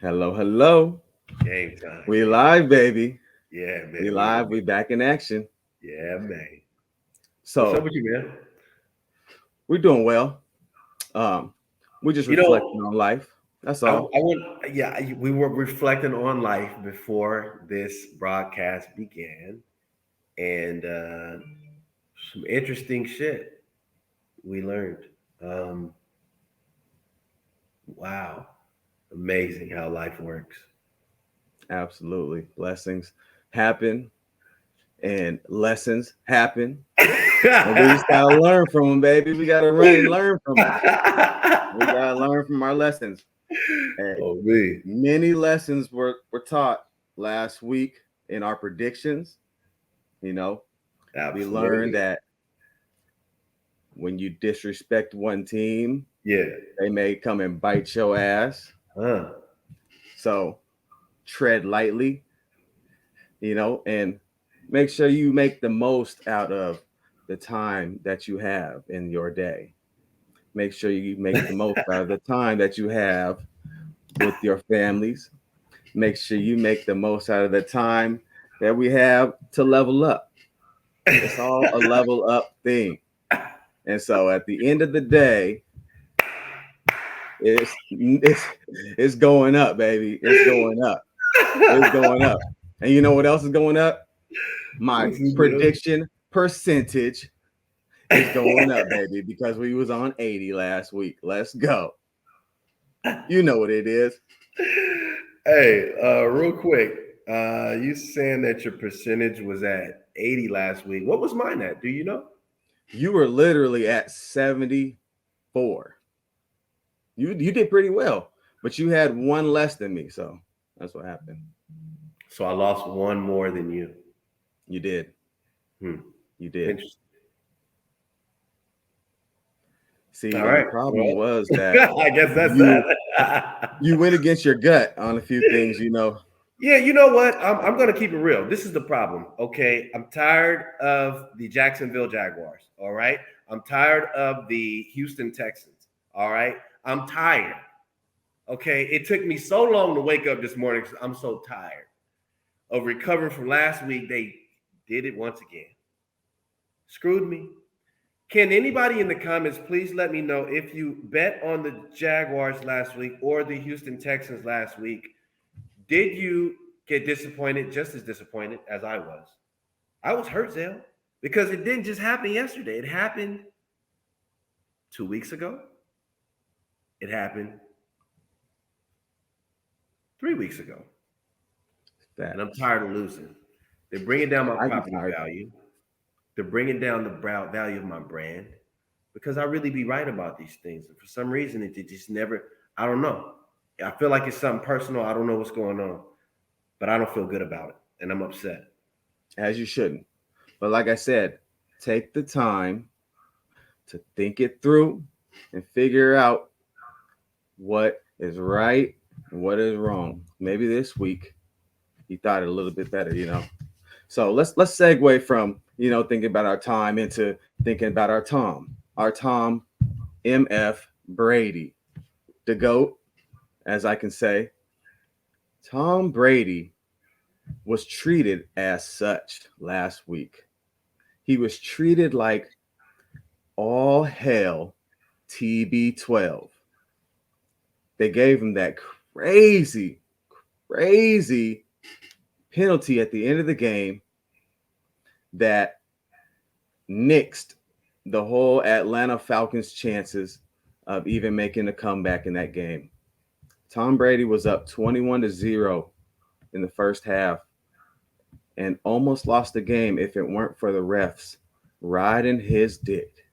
Hello, hello. Game time. We live, baby. Yeah, We man. live. We back in action. Yeah, man. What's up So with you, man? we're doing well. Um, we're just You reflecting know, on life. That's I all. want, yeah, we were reflecting on life before this broadcast began, and some interesting shit we learned. Um, wow, amazing how life works. Absolutely. Blessings happen and lessons happen. And we just gotta learn from them, baby. We gotta run and learn from them. We gotta learn from our lessons. Hey, Oh me, many lessons were taught last week in our predictions. You know, we learned absolutely. that when you disrespect one team, Yeah. they may come and bite your ass. Huh. So tread lightly, and make sure you make the most out of the time that you have in your day. Make sure you make the most out of the time that you have with your families. Make sure you make the most out of the time that we have to level up. It's all a level up thing. And so at the end of the day, it's going up, baby. It's going up. It's going up. And you know what else is going up? My What's the deal? prediction percentage is going up, baby, because we was on 80 last week. Let's go. You know what it is. Hey, real quick, you saying that your percentage was at 80 last week. What was mine at? Do you know? You were literally at 74. You did pretty well, but you had one less than me, so that's what happened. So I lost one more than you. You did. Hmm. You did. Interesting. See, All and the right. problem Well, was that I guess that's you that. you went against your gut on a few things. Yeah, you know what? I'm going to keep it real. This is the problem. Okay. I'm tired of the Jacksonville Jaguars. All right. I'm tired of the Houston Texans. All right. I'm tired. Okay. It took me so long to wake up this morning because I'm so tired of recovering from last week. They did it once again. Screwed me. Can anybody in the comments please let me know if you bet on the Jaguars last week or the Houston Texans last week? Did you get disappointed, just as disappointed as I was? I was hurt, Zell, because it didn't just happen yesterday. It happened 2 weeks ago. It happened 3 weeks ago. And I'm Facts. tired of losing. They're bringing down my I'd be property tired. value. They're bringing down the value of my brand because I really be right about these things. And for some reason, it just never, I don't know. I feel like it's something personal. I don't know what's going on, but I don't feel good about it. And I'm upset. As you shouldn't. But like I said, take the time to think it through and figure out what is right and what is wrong. Maybe this week you thought it a little bit better. So let's segue from thinking about our time into thinking about our Tom MF Brady, the GOAT, as I can say. Tom Brady was treated as such last week. He was treated like all hell TB12. They gave him that crazy, crazy penalty at the end of the game that nixed the whole Atlanta Falcons' chances of even making a comeback in that game. Tom Brady was up 21-0 in the first half and almost lost the game if it weren't for the refs riding his dick.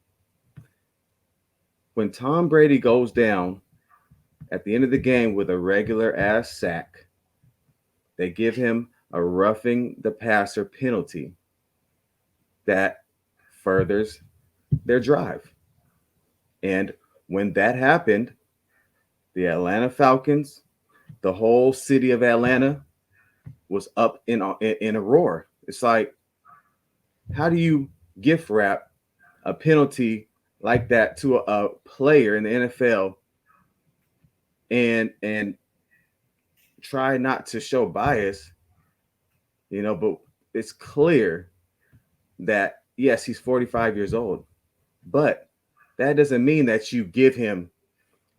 When Tom Brady goes down at the end of the game with a regular ass sack, they give him a roughing the passer penalty that furthers their drive. And when that happened, the Atlanta Falcons, the whole city of Atlanta was up in a roar. It's like, how do you gift wrap a penalty like that to a player in the NFL and try not to show bias, but it's clear that yes, he's 45 years old, but that doesn't mean that you give him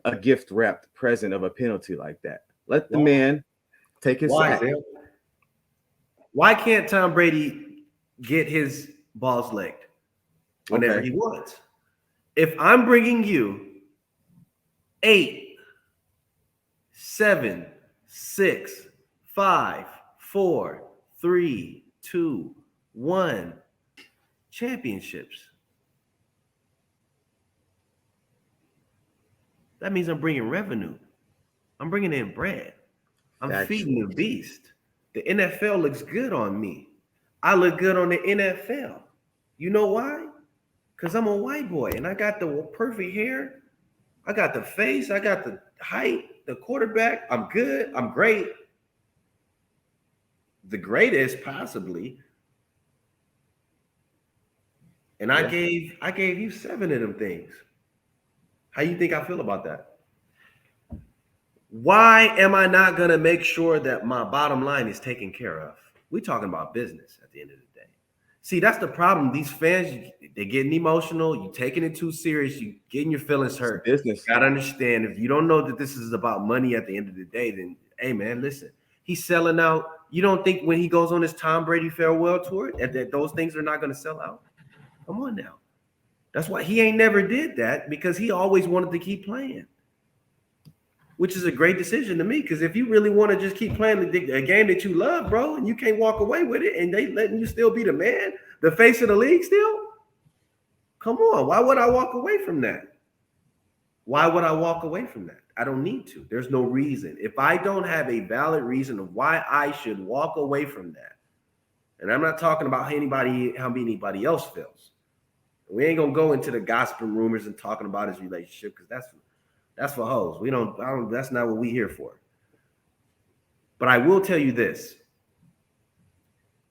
a gift wrapped present of a penalty like that. Let the Why? man take his Why, sack. Zell? Why can't Tom Brady get his balls licked whenever Okay. he wants? If I'm bringing you 8, 7, 6, 5, 4, 3, 2, 1 championships, that means I'm bringing revenue. I'm bringing in bread. I'm feeding Factual. the beast. The NFL looks good on me. I look good on the NFL. You know why? Because I'm a white boy and I got the perfect hair. I got the face. I got the height, the quarterback. I'm good. I'm great. The greatest, possibly. And I Yeah. gave you 7 of them things. How you think I feel about that? Why am I not gonna make sure that my bottom line is taken care of? We're talking about business at the end of the day. See, that's the problem. These fans, they're getting emotional. You taking it too serious. You getting your feelings It's hurt. business. You gotta understand. If you don't know that this is about money at the end of the day, then hey man, listen. He's selling out. You don't think when he goes on his Tom Brady farewell tour that those things are not gonna sell out? Come on now. That's why he ain't never did that because he always wanted to keep playing, which is a great decision to me. Because if you really want to just keep playing a game that you love, bro, and you can't walk away with it, and they letting you still be the man, the face of the league still, come on. Why would I walk away from that? Why would I walk away from that? I don't need to. There's no reason. If I don't have a valid reason of why I should walk away from that, and I'm not talking about how anybody else feels. We ain't gonna go into the gossip rumors and talking about his relationship because that's for hoes. That's not what we here for. But I will tell you this.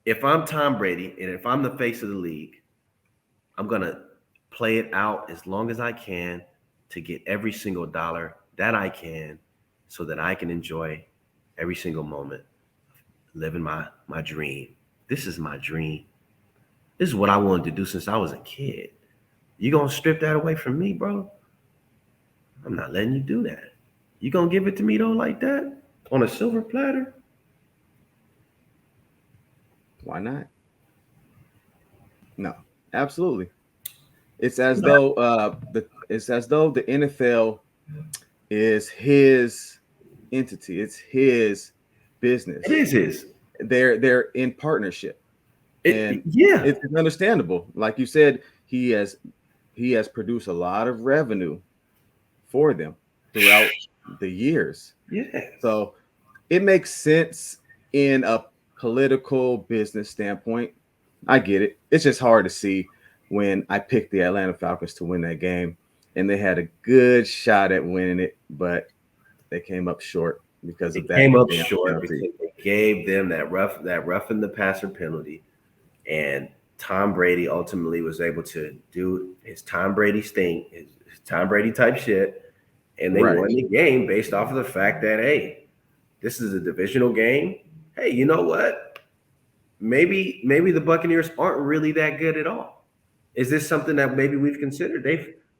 If I'm Tom Brady and if I'm the face of the league, I'm gonna play it out as long as I can to get every single dollar that I can so that I can enjoy every single moment living my dream. This is my dream. This is what I wanted to do since I was a kid. You gonna strip that away from me, bro? I'm not letting you do that. You gonna give it to me though like that on a silver platter? Why not? No, absolutely. It's as though the NFL is his entity. It's his It business. is his. They're in partnership, and Yeah. it's understandable. Like you said, he has produced a lot of revenue for them throughout the years. Yes. So it makes sense in a political business standpoint. I get it. It's just hard to see when I picked the Atlanta Falcons to win that game, and they had a good shot at winning it, but they came up short because It of that came up damn short penalty. because they gave them that rough in the passer penalty. And Tom Brady ultimately was able to do his Tom Brady thing, his Tom Brady type shit. And they Right. won the game based off of the fact that, hey, this is a divisional game. Hey, you know what? Maybe the Buccaneers aren't really that good at all. Is this something that maybe we've considered?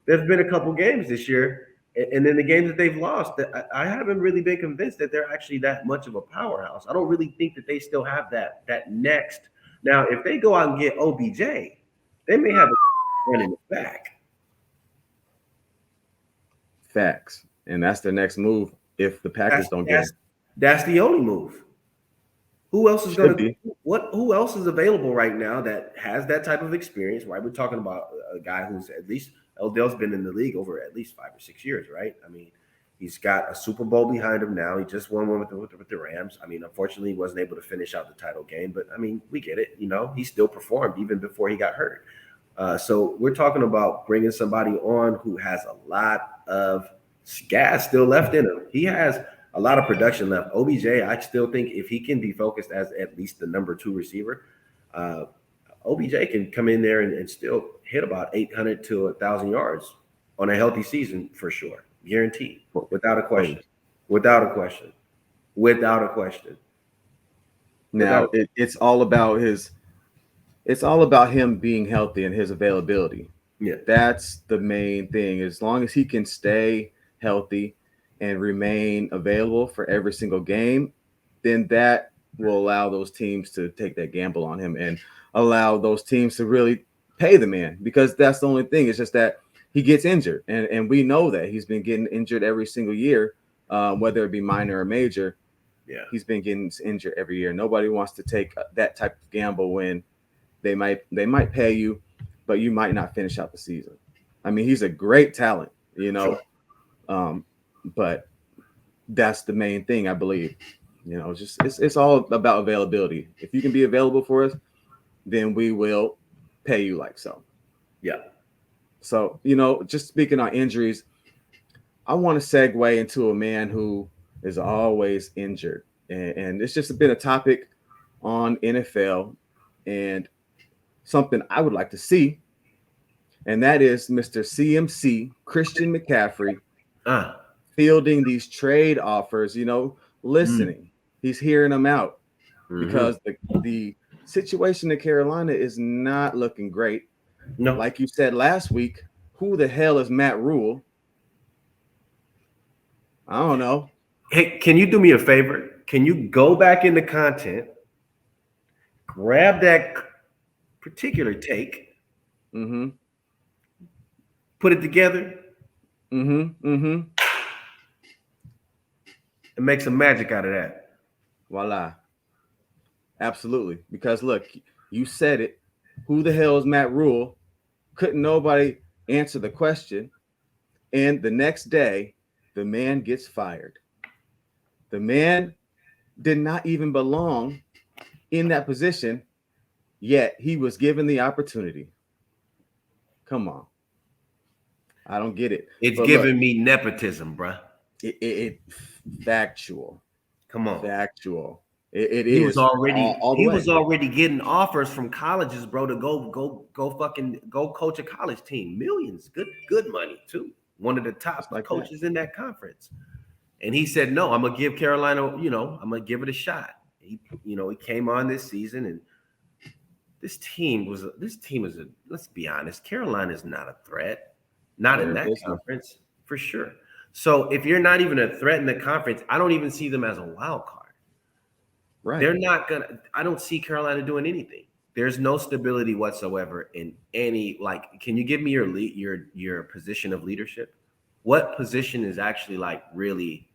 There's been a couple games this year, and then the games that they've lost, that I haven't really been convinced that they're actually that much of a powerhouse. I don't really think that they still have that next. Now, if they go out and get OBJ, they may have a running it back. Facts. And that's the next move if the That's Packers don't get him. that's that's the only move. Who else is Should going to be. who else is available right now that has that type of experience? Right, we're talking about a guy who's at least Odell's been in the league over at least 5 or 6 years, right? I mean, he's got a Super Bowl behind him now. He just won one with the Rams. I mean, unfortunately, he wasn't able to finish out the title game, but I mean, we get it. He still performed even before he got hurt. So we're talking about bringing somebody on who has a lot of gas still left in him. He has a lot of production left. OBJ, I still think if he can be focused as at least the number 2 receiver, uh, OBJ can come in there and still hit about 800 to 1,000 yards on a healthy season for sure, guaranteed, without a Oh, question, without a question. without a question. Now it's all about him being healthy and his availability. Yeah. That's the main thing. As long as he can stay healthy and remain available for every single game, then that will allow those teams to take that gamble on him and allow those teams to really pay the man, because that's the only thing. It's just that he gets injured, and we know that he's been getting injured every single year, whether it be minor or major. Yeah. He's been getting injured every year. Nobody wants to take that type of gamble when they might pay you, but you might not finish out the season. I mean, he's a great talent, Sure. but that's the main thing, I believe. Just it's all about availability. If you can be available for us, then we will pay you like so. Yeah. So, just speaking on injuries, I want to segue into a man who is always injured. And it's just been a topic on NFL and something I would like to see. And that is Mr. CMC, Christian McCaffrey, fielding these trade offers, listening. He's hearing them out because the situation in Carolina is not looking great. No. Like you said last week, who the hell is Matt Rule? I don't know. Hey, can you do me a favor? Can you go back into content, grab that particular take, put it together, and make some magic out of that? Voila. Absolutely. Because look, you said it. Who the hell is Matt Rule? Couldn't nobody answer the question. And the next day, the man gets fired. The man did not even belong in that position, yet he was given the opportunity. Come on. I don't get it. It's giving me nepotism, bruh. It factual. Come on. Factual. It he is was already all the he way. was already getting offers from colleges, bro, to go coach a college team. Millions, good money too. One of the top coaches in that conference. And he said, no, I'm gonna give Carolina, I'm gonna give it a shot. He came on this season, and this team is let's be honest, Carolina is not a threat. Not in that conference, for sure. So if you're not even a threat in the conference, I don't even see them as a wild card. Right. They're not gonna. I don't see Carolina doing anything. There's no stability whatsoever in any. Can you give me your position of leadership? What position is actually really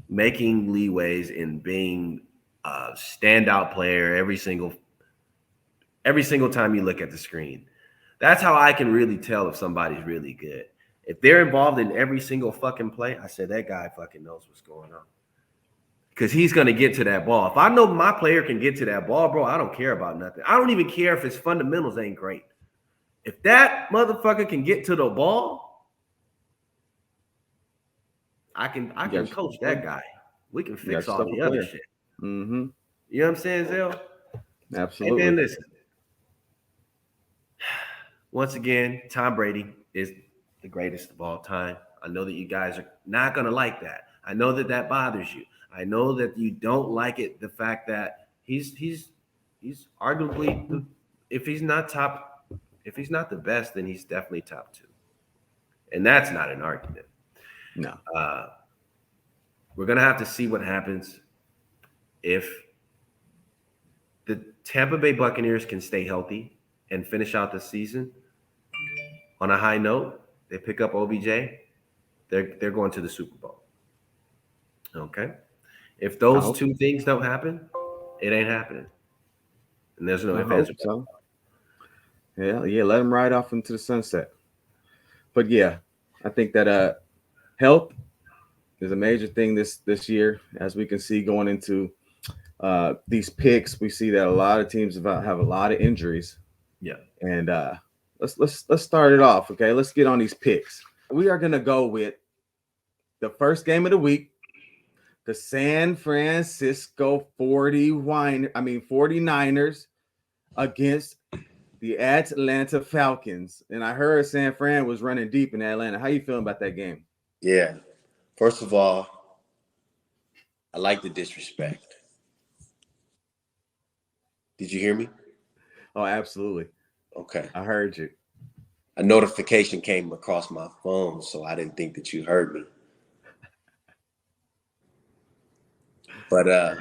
making leeways in being a standout player every single time you look at the screen? That's how I can really tell if somebody's really good. If they're involved in every single fucking play, I said that guy fucking knows what's going on. Because he's going to get to that ball. If I know my player can get to that ball, bro, I don't care about nothing. I don't even care if his fundamentals ain't great. If that motherfucker can get to the ball, I can coach that guy. We can fix all the other shit. Mm-hmm. You know what I'm saying, Zell? Absolutely. And then listen. Once again, Tom Brady is the greatest of all time. I know that you guys are not going to like that. I know that bothers you. I know that you don't like it, the fact that he's arguably, if he's not the best, then he's definitely top 2. And that's not an argument. No. We're going to have to see what happens if the Tampa Bay Buccaneers can stay healthy and finish out the season on a high note. They pick up OBJ, they're going to the Super Bowl. Okay? If those two things don't happen, it ain't happening. And there's no ifs. So. Yeah, let him ride off into the sunset. But yeah, I think that health is a major thing this year. As we can see going into these picks, we see that a lot of teams have a lot of injuries. Yeah. And let's start it off. Okay, let's get on these picks. We are gonna go with the first game of the week. The San Francisco 49ers against the Atlanta Falcons. And I heard San Fran was running deep in Atlanta. How you feeling about that game? Yeah. First of all, I like the disrespect. Did you hear me? Oh, absolutely. Okay. I heard you. A notification came across my phone, so I didn't think that you heard me. But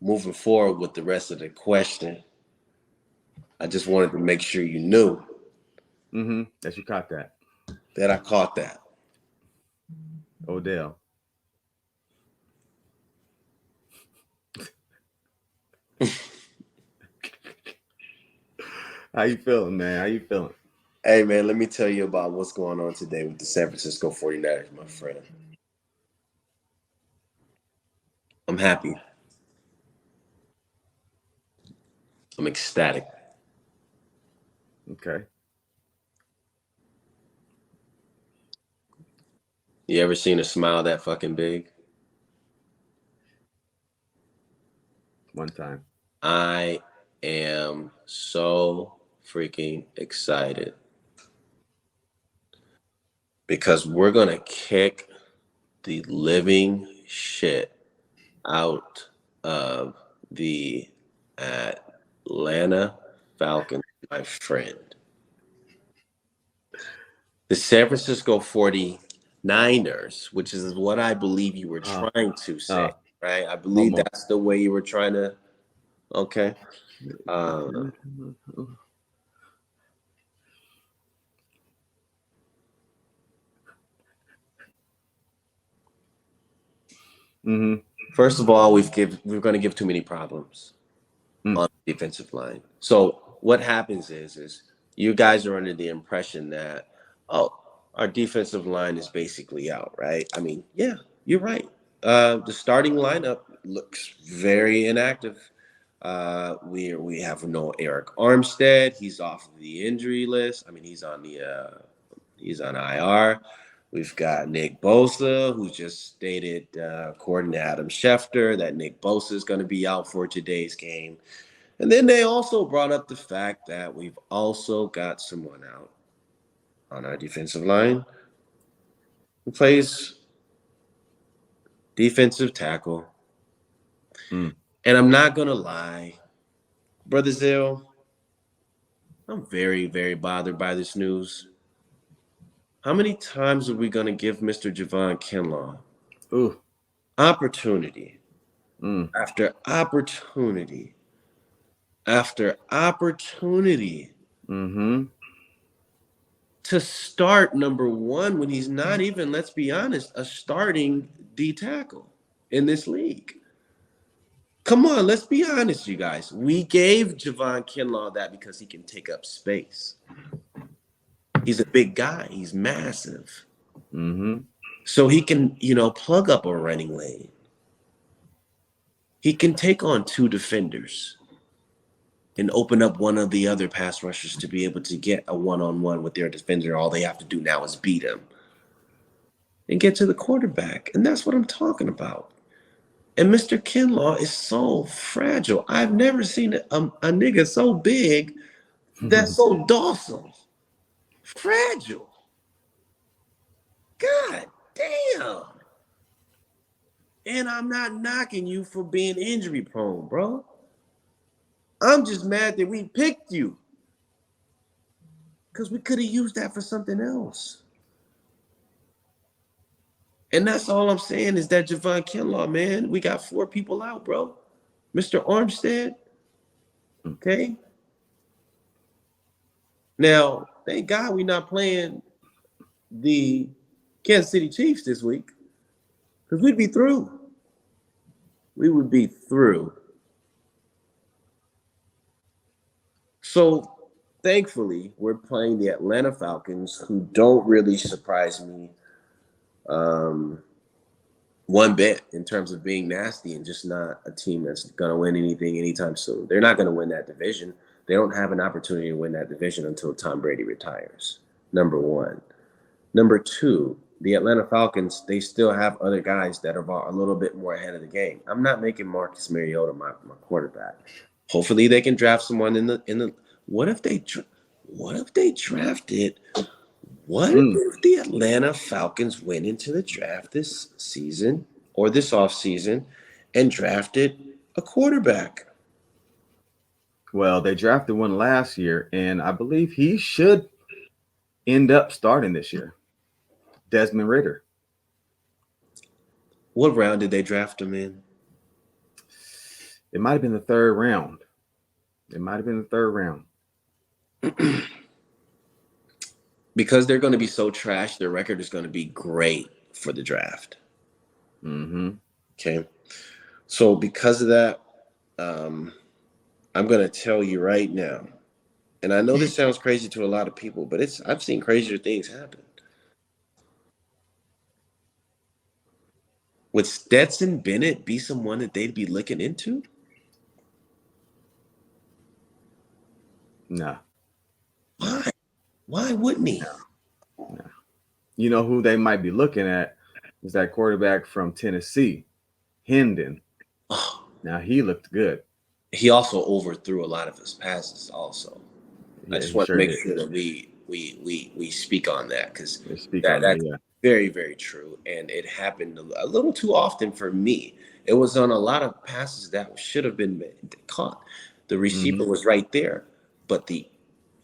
moving forward with the rest of the question, I just wanted to make sure you knew Mm-hmm. That you caught that. that I caught that. Odell. How you feeling, man? How you feeling? Hey, man, let me tell you about what's going on today with the San Francisco 49ers, my friend. I'm happy. I'm ecstatic. Okay. You ever seen a smile that fucking big? One time. I am so freaking excited because we're going to kick the living shit out of the Atlanta Falcons, my friend. The San Francisco 49ers, which is what I believe you were Uh, trying to say, uh, right? I believe almost. that's the way you were trying to. Okay. Uh, Mm-hmm. First of all, we're going to give too many problems Mm. on the defensive line. So what happens is you guys are under the impression that, oh, our defensive line is basically out, right? I mean, yeah, you're right. The starting lineup looks very inactive. We have no Eric Armstead. He's off the injury list. I mean, he's on IR. We've got Nick Bosa, who just stated, according to Adam Schefter, that Nick Bosa is going to be out for today's game. And then they also brought up the fact that we've also got someone out on our defensive line who plays defensive tackle. Mm. And I'm not going to lie, Brother Zell, I'm very, very bothered by this news. How many times are we going to give Mr. Javon Kinlaw Ooh. opportunity Mm. after opportunity after opportunity Mm-hmm. to start number one when he's not even, let's be honest, a starting D tackle in this league? Come on, let's be honest, you guys. We gave Javon Kinlaw that because he can take up space. He's a big guy. He's massive. Mm-hmm. So he can, plug up a running lane. He can take on two defenders and open up one of the other pass rushers to be able to get a one-on-one with their defender. All they have to do now is beat him and get to the quarterback. And that's what I'm talking about. And Mr. Kinlaw is so fragile. I've never seen a nigga so big that's so docile. Fragile. God damn. And I'm not knocking you for being injury prone, bro. I'm just mad that we picked you. Because we could have used that for something else. And that's all I'm saying is that Javon Kinlaw, man, we got 4 people out, bro. Mr. Armstead, okay? Now, thank God we're not playing the Kansas City Chiefs this week because we'd be through. We would be through. So, thankfully, we're playing the Atlanta Falcons, who don't really surprise me one bit in terms of being nasty and just not a team that's going to win anything anytime soon. They're not going to win that division. They don't have an opportunity to win that division until Tom Brady retires, number one. Number two, the Atlanta Falcons, they still have other guys that are a little bit more ahead of the game. I'm not making Marcus Mariota my quarterback. Hopefully they can draft someone in the what if they drafted What if the Atlanta Falcons went into the draft this season or this offseason and drafted a quarterback? Well, they drafted one last year, and I believe he should end up starting this year. Desmond Ritter. What round did they draft him in? It might have been the third round. It might have been the third round. Because they're going to be so trash, their record is going to be great for the draft. Mm-hmm. Okay. So because of that, I'm going to tell you right now, and I know this sounds crazy to a lot of people, but I've seen crazier things happen. Would Stetson Bennett be someone that they'd be looking into? No. Why? Why wouldn't he? No. You know who they might be looking at is that quarterback from Tennessee, Hendon. Oh, Now he looked good. he also overthrew a lot of his passes. Also, Yeah, I just he want to sure make did. sure that we speak on that because Speak on that. that's Yeah. very, very true, and it happened a little too often for me. It was on a lot of passes that should have been caught. The receiver Mm-hmm. was right there, but the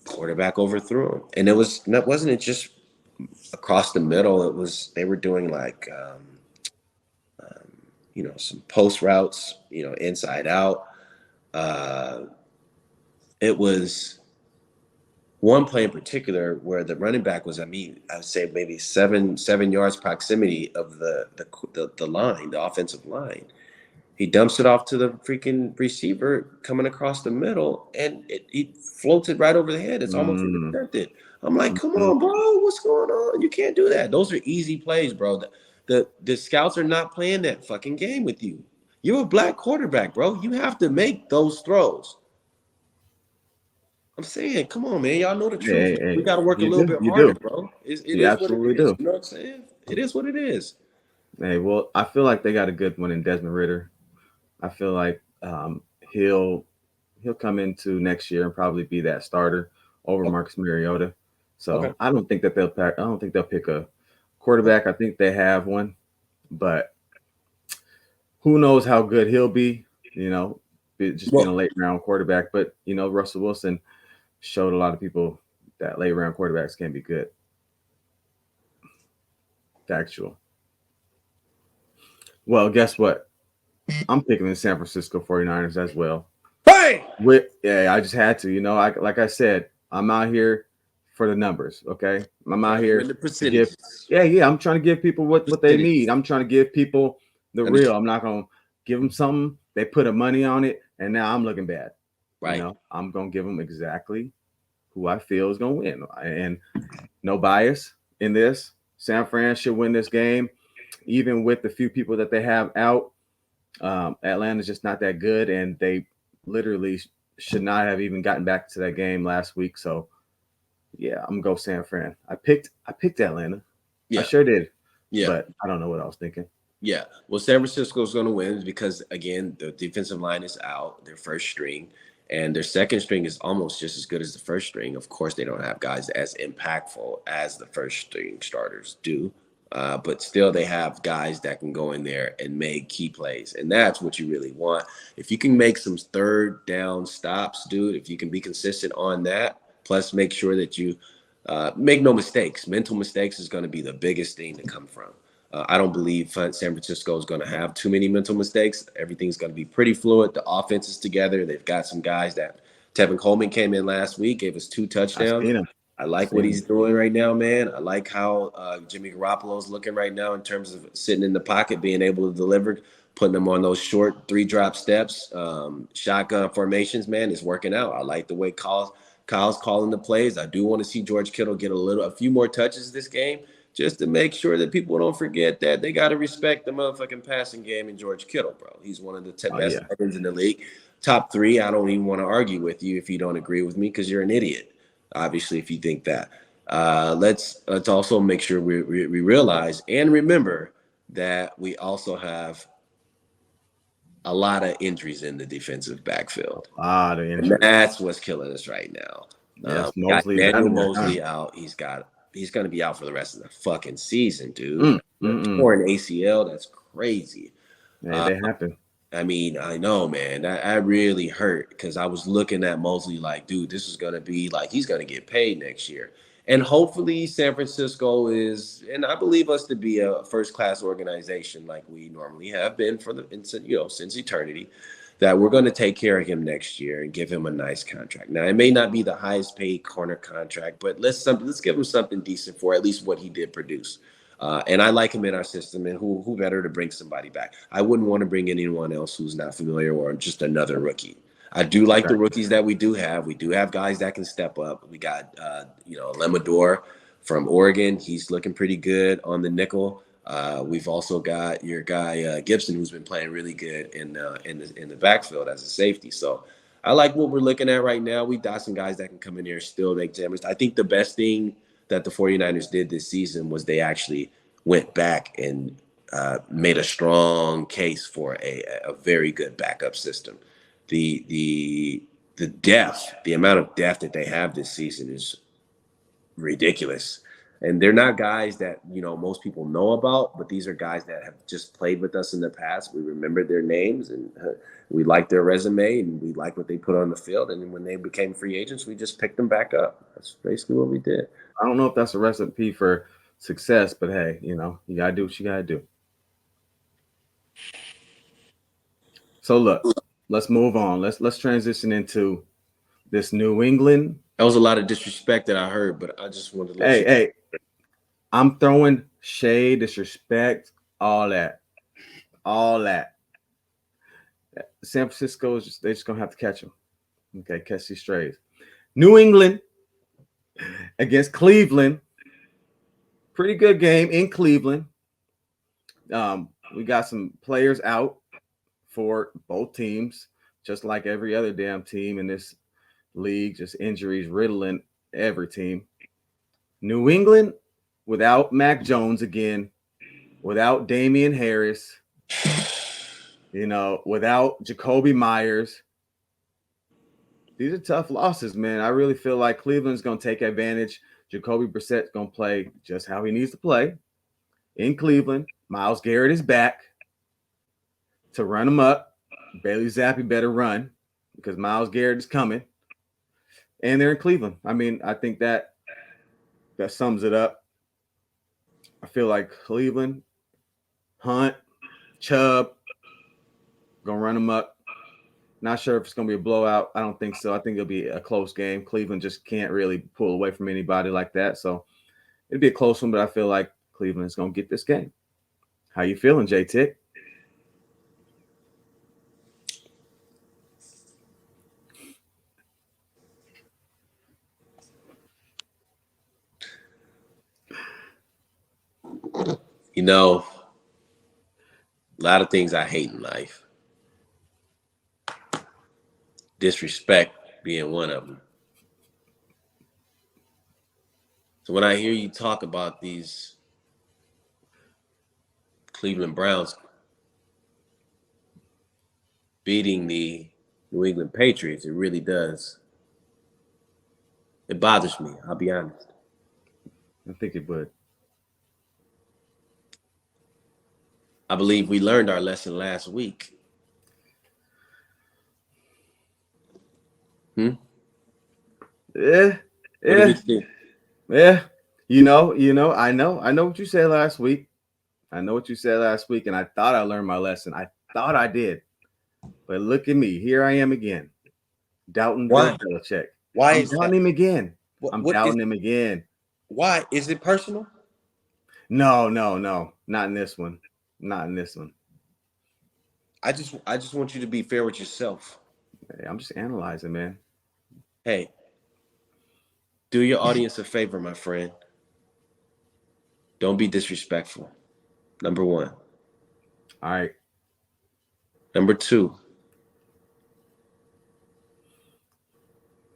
quarterback overthrew him, and wasn't it just across the middle. It was they were doing like some post routes, inside out. Uh, it was one play in particular where the running back was, I would say maybe seven yards proximity of the line, the offensive line. He dumps it off to the freaking receiver coming across the middle, and he floats it right over the head. It's almost Mm-hmm. intercepted. I'm like, come on, bro, what's going on? You can't do that. Those are easy plays, bro. The scouts are not playing that fucking game with you. You're a black quarterback, bro. You have to make those throws. I'm saying, come on, man. Y'all know the truth. We Hey, got to work a you little do. bit You harder, do. bro. It You is what it absolutely is. do. You know what I'm saying? It is what it is. Hey, well, I feel like they got a good one in Desmond Ritter. I feel like he'll come into next year and probably be that starter over Okay. Marcus Mariota. Okay. So I don't think that they'll pack. I don't think they'll pick a quarterback. I think they have one, but who knows how good he'll be? You know, just being a Well, late round quarterback. But Russell Wilson showed a lot of people that late round quarterbacks can be good. Factual. Well, guess what? I'm picking the San Francisco 49ers as well. hey, I just had to. Like I said, I'm out here for the numbers. Okay, I'm out trying to win here the to give. percentages. Yeah. I'm trying to give people what they need. Percentages. I'm trying to give people the real. Understood. I'm not gonna give them something. They put a money on it, and now I'm looking bad. Right. I'm gonna give them exactly who I feel is gonna win, and no bias in this. San Fran should win this game, even with the few people that they have out. Atlanta's just not that good, and they literally should not have even gotten back to that game last week. So yeah, I'm gonna go San Fran. I picked Atlanta. I Yeah. sure did, Yeah. but I don't know what I was thinking. Yeah. Well, San Francisco is going to win because, again, the defensive line is out, their first string, and their second string is almost just as good as the first string. Of course, they don't have guys as impactful as the first string starters do. But still, they have guys that can go in there and make key plays. And that's what you really want. If you can make some third down stops, dude, if you can be consistent on that, plus make sure that you make no mistakes. Mental mistakes is going to be the biggest thing to come from. I don't believe San Francisco is going to have too many mental mistakes. Everything's going to be pretty fluid. The offense is together. They've got some guys that Tevin Coleman came in last week, gave us 2 I touchdowns. seen him. I like what Seen him. he's doing right now, man. I like how Jimmy Garoppolo's looking right now in terms of sitting in the pocket, being able to deliver, putting them on those short 3-drop steps, shotgun formations. Man, it's working out. I like the way Kyle's calling the plays. I do want to see George Kittle get a few more touches this game, just to make sure that people don't forget that they got to respect the motherfucking passing game in George Kittle, bro. He's one of the Oh best yeah. weapons in the league. Top 3. I don't even want to argue with you if you don't agree with me because you're an idiot. Obviously, if you think that. Let's also make sure we realize and remember that we also have a lot of injuries in the defensive backfield. A lot of And injuries. that's what's killing us right now. Yes, We got Mosley Manuel down there, huh? Mosley out. He's got he's going to be out for the rest of the fucking season, dude. Mm, mm, mm. Torn ACL, that's crazy. Hey, they happen. I mean, I know, man. That really hurt because I was looking at Mosley like, dude, this is gonna be like he's gonna get paid next year, and hopefully San Francisco is, and I believe us to be a first class organization like we normally have been for the since eternity. That we're going to take care of him next year and give him a nice contract. Now, it may not be the highest paid corner contract, but let's give him something decent for at least what he did produce. And I like him in our system, and who better to bring somebody back? I wouldn't want to bring anyone else who's not familiar or just another rookie. I do like the rookies that we do have. We do have guys that can step up. We got, Lemador from Oregon. He's looking pretty good on the nickel. We've also got your guy Gibson, who's been playing really good in the backfield as a safety. So I like what we're looking at right now. We got some guys that can come in here and still make damage. I think the best thing that the 49ers did this season was they actually went back and made a strong case for a very good backup system. The depth, the amount of depth that they have this season is ridiculous. And they're not guys that, most people know about, but these are guys that have just played with us in the past. We remember their names, and we like their resume, and we like what they put on the field. And when they became free agents, we just picked them back up. That's basically what we did. I don't know if that's a recipe for success, but hey, you gotta do what you gotta do. So look, let's move on. Let's transition into this New England. That was a lot of disrespect that I heard, but I just wanted to let you. Hey, I'm throwing shade, disrespect, all that. San Francisco they're just gonna have to catch them. Okay, catch these strays. New England against Cleveland. Pretty good game in Cleveland. We got some players out for both teams, just like every other damn team in this league. Just injuries riddling every team. New England without Mac Jones again, without Damian Harris, without Jacoby Myers. These are tough losses, man. I really feel like Cleveland's going to take advantage. Jacoby Brissett's going to play just how he needs to play in Cleveland. Myles Garrett is back to run him up. Bailey Zappi better run because Myles Garrett is coming. And they're in Cleveland. I mean, I think that sums it up. I feel like Cleveland, Hunt, Chubb, going to run them up. Not sure if it's going to be a blowout. I don't think so. I think it'll be a close game. Cleveland just can't really pull away from anybody like that. So it'll be a close one, but I feel like Cleveland is going to get this game. How you feeling, Zell Tick? A lot of things I hate in life. Disrespect being one of them. So when I hear you talk about these Cleveland Browns beating the New England Patriots, it really does. It bothers me, I'll be honest. I think it would. I believe we learned our lesson last week. Yeah. What do we think? Yeah. I know what you said last week. And I thought I learned my lesson. I thought I did. But look at me. Here I am again. Doubting Bill Belichick. Why I'm is doubting that? him again. What doubting him again. Why? Is it personal? No. Not in this one. I just want you to be fair with yourself. Hey, I'm just analyzing, man. Hey, do your audience a favor, my friend. Don't be disrespectful. Number one. All right. Number two.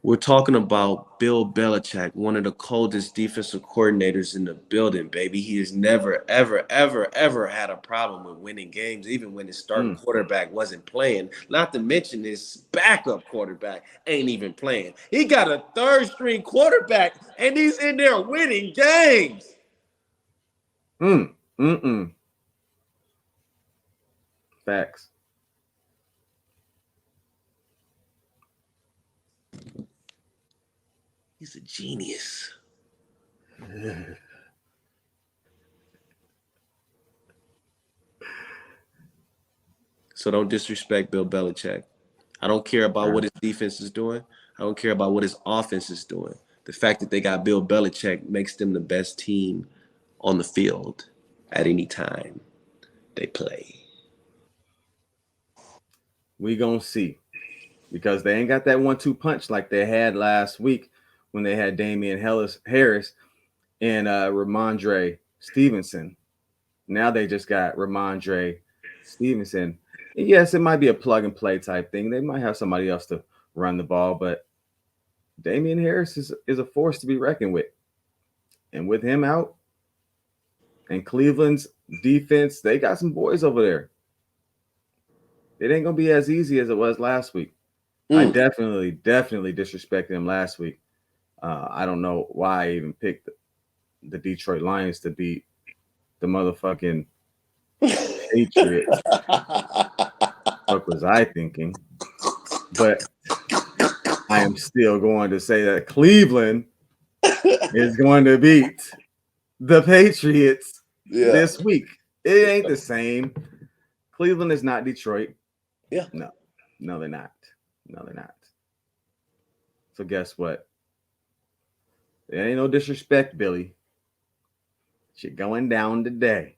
We're talking about Bill Belichick, one of the coldest defensive coordinators in the building, baby. He has never, ever, ever, ever had a problem with winning games, even when his starting quarterback wasn't playing. Not to mention his backup quarterback ain't even playing. He got a third-string quarterback, and he's in there winning games. Facts. He's a genius. So don't disrespect Bill Belichick. I don't care about what his defense is doing. I don't care about what his offense is doing. The fact that they got Bill Belichick makes them the best team on the field at any time they play. We gonna see, because they ain't got that 1-2 punch like they had last week when they had Damian Harris and Ramondre Stevenson. Now they just got Ramondre Stevenson. And yes, it might be a plug and play type thing. They might have somebody else to run the ball, but Damian Harris is a force to be reckoned with. And with him out, and Cleveland's defense, they got some boys over there. It ain't gonna be as easy as it was last week. I definitely disrespected him last week. I don't know why I even picked the Detroit Lions to beat the motherfucking Patriots. What was I thinking? But I am still going to say that Cleveland is going to beat the Patriots this week. It ain't the same. Cleveland is not Detroit. Yeah. No, they're not. No, they're not. So guess what? There ain't no disrespect, Billy. Shit going down today.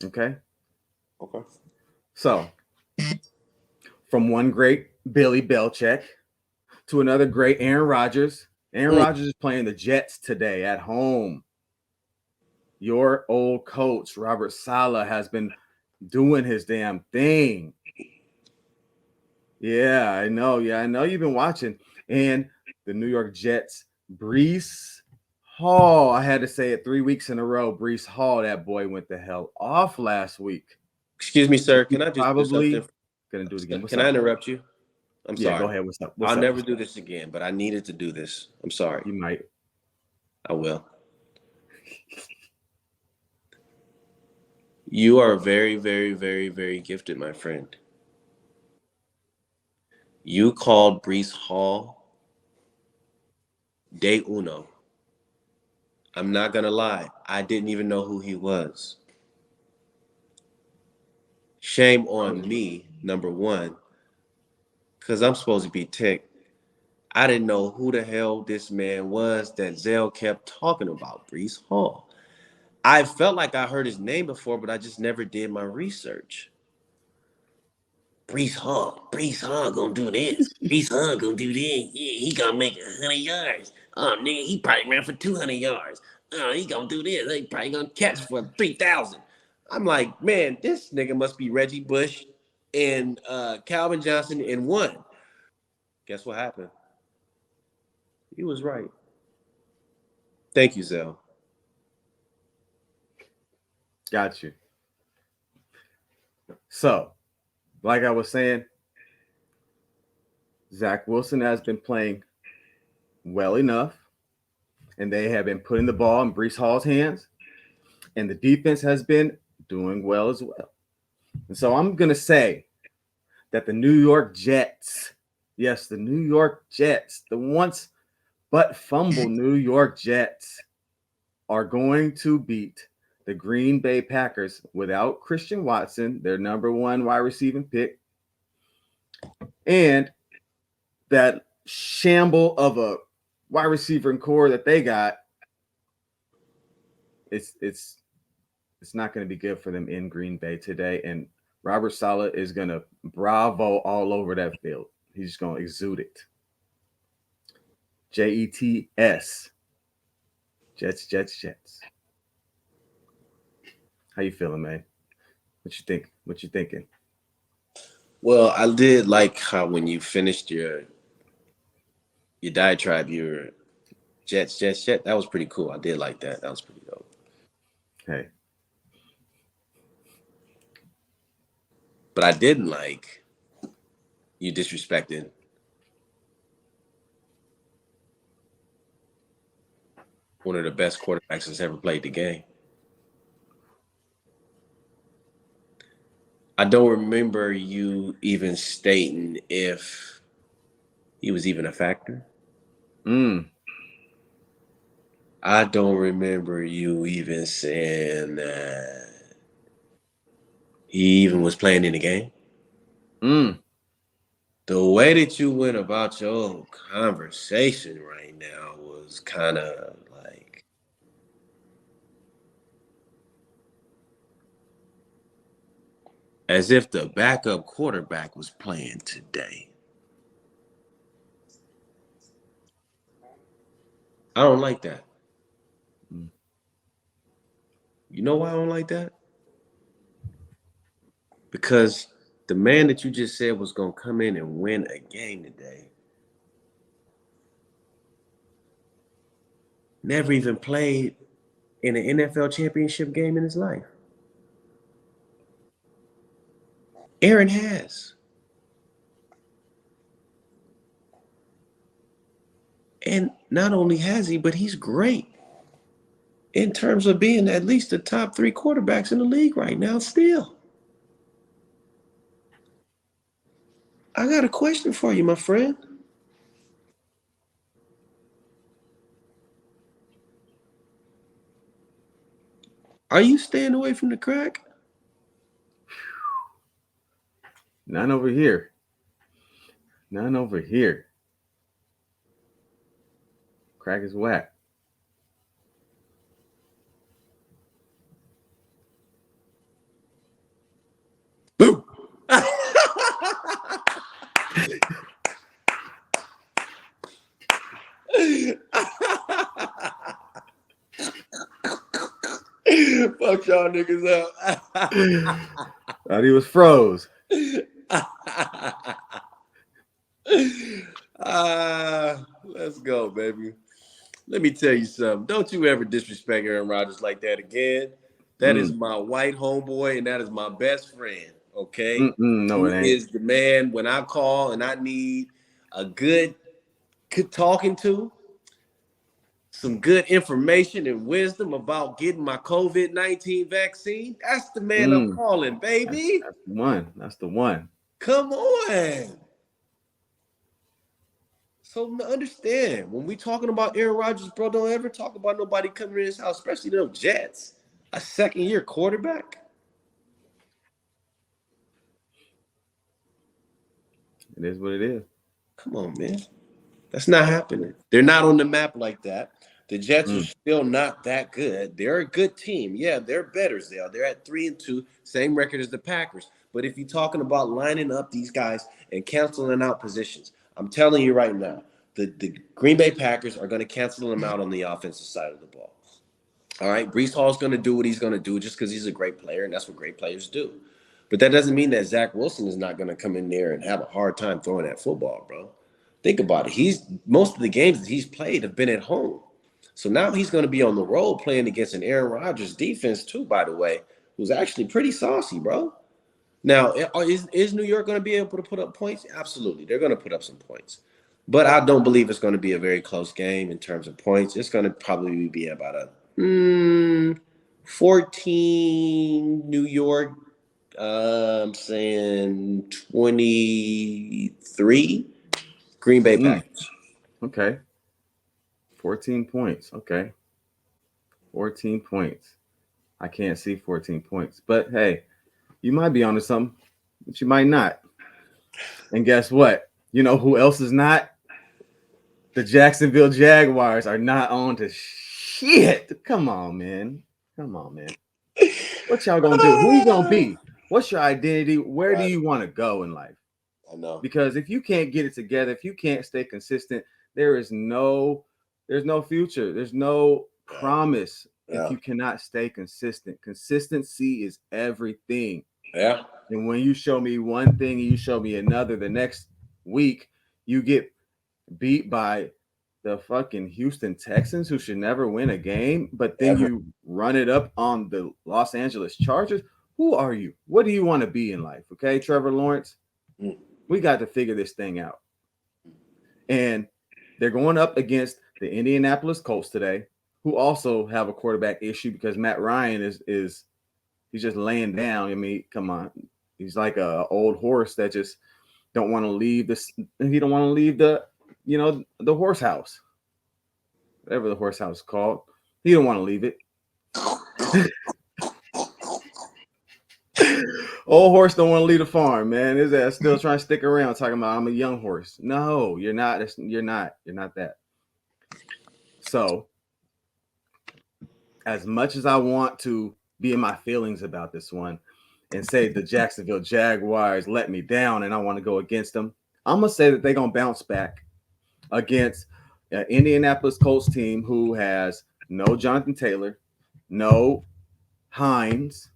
Okay. So, from one great Billy Belichick to another great Aaron Rodgers. Aaron Rodgers is playing the Jets today at home. Your old coach, Robert Saleh, has been doing his damn thing. Yeah, I know. You've been watching. And the New York Jets, Breece Hall. I had to say it 3 weeks in a row. Breece Hall, that boy went the hell off last week. Excuse me, sir. Can I just probably do something? Gonna do it again. Can I interrupt you? I'm sorry. Go ahead. What's up? I'll never do this again, but I needed to do this. I'm sorry. You might. I will. You are very, very, very, very gifted, my friend. You called Breece Hall Day Uno. I'm not going to lie. I didn't even know who he was. Shame on me, number one, because I'm supposed to be Tick. I didn't know who the hell this man was that Zell kept talking about, Breece Hall. I felt like I heard his name before, but I just never did my research. Breece Hall gonna do this. Breece Hall gonna do this. Yeah, he gonna make 100 yards. Oh, nigga, he probably ran for 200 yards. Oh, he gonna do this. He probably gonna catch for 3,000. I'm like, man, this nigga must be Reggie Bush and Calvin Johnson in one. Guess what happened? He was right. Thank you, Zell. Got you. So, like I was saying, Zach Wilson has been playing well enough, and they have been putting the ball in Breece Hall's hands, and the defense has been doing well as well. And so I'm going to say that the New York Jets, yes, the New York Jets, the once but fumble New York Jets, are going to beat the Green Bay Packers without Christian Watson, their number one wide receiving pick, and that shamble of a wide receiver and core that they got. It's not going to be good for them in Green Bay today. And Robert Saleh is going to bravo all over that field. He's just going to exude it. Jets. Jets. How you feeling, man? What you think? What you thinking? Well, I did like how when you finished your Your diatribe, your Jets. That was pretty cool. I did like that. That was pretty dope. Hey, But I didn't like you disrespecting one of the best quarterbacks that's ever played the game. I don't remember you even stating if he was even a factor. mm, I don't remember you even saying that he even was playing in the game. mm. The way that you went about your conversation right now was kind of like, as if the backup quarterback was playing today. I don't like that. Mm. You know why I don't like that? Because the man that you just said was going to come in and win a game today never even played in an NFL championship game in his life. Aaron has. And not only has he, but he's great in terms of being at least the top 3 quarterbacks in the league right now still. I got a question for you, my friend. Are you staying away from the crack? None over here. None over here. Crack is whack. Boom. Fuck y'all niggas up. Thought he was froze. Let's go, baby. Let me tell you something. Don't you ever disrespect Aaron Rodgers like that again. That is my white homeboy, and that is my best friend. Okay, No, he it ain't. is the man when I call and I need a good talking to, some good information and wisdom about getting my COVID-19 vaccine. That's the man I'm calling, baby. That's the one. That's the one. Come on. So understand, when we talking about Aaron Rodgers, bro, don't ever talk about nobody coming in his house, especially them Jets. A second-year quarterback. It is what it is. Come on, man. That's not happening. They're not on the map like that. The Jets are still not that good. They're a good team. Yeah, they're better, Zell. They're at 3-2, same record as the Packers. But if you're talking about lining up these guys and canceling out positions, I'm telling you right now, the Green Bay Packers are going to cancel them out on the offensive side of the ball. All right, Brees Hall's going to do what he's going to do just because he's a great player, and that's what great players do. But that doesn't mean that Zach Wilson is not going to come in there and have a hard time throwing that football, bro. Think about it. Most of the games that he's played have been at home. So now he's going to be on the road playing against an Aaron Rodgers defense too, by the way, who's actually pretty saucy, bro. Now, is New York going to be able to put up points? Absolutely. They're going to put up some points. But I don't believe it's going to be a very close game in terms of points. It's going to probably be about a 14 New York. I'm saying 23 Green Bay Packers. Okay. 14 points. Okay. 14 points. I can't see 14 points. But hey, you might be onto something, but you might not. And guess what? You know who else is not? The Jacksonville Jaguars are not on to shit. Come on, man. Come on, man. What y'all gonna do? Who you gonna be? What's your identity? Where do you want to go in life? I know. Because if you can't get it together, if you can't stay consistent, there's no future. There's no promise if you cannot stay consistent. Consistency is everything. Yeah. And when you show me one thing and you show me another, the next week you get beat by the fucking Houston Texans, who should never win a game, but then Ever. you run it up on the Los Angeles Chargers. Who are you? What do you want to be in life? Okay, Trevor Lawrence, Mm. we got to figure this thing out. And they're going up against the Indianapolis Colts today, who also have a quarterback issue because Matt Ryan is he's just laying down. I mean, come on, he's like a old horse that just don't want to leave this. He don't want to leave the horse house, whatever the horse house is called. He don't want to leave it. Old horse don't want to leave the farm, man. His ass still trying to stick around, talking about I'm a young horse. No, you're not. You're not. You're not that. So, as much as I want to be in my feelings about this one and say the Jacksonville Jaguars let me down and I want to go against them, I'm gonna say that they're gonna bounce back against an Indianapolis Colts team who has no Jonathan Taylor, no Hines,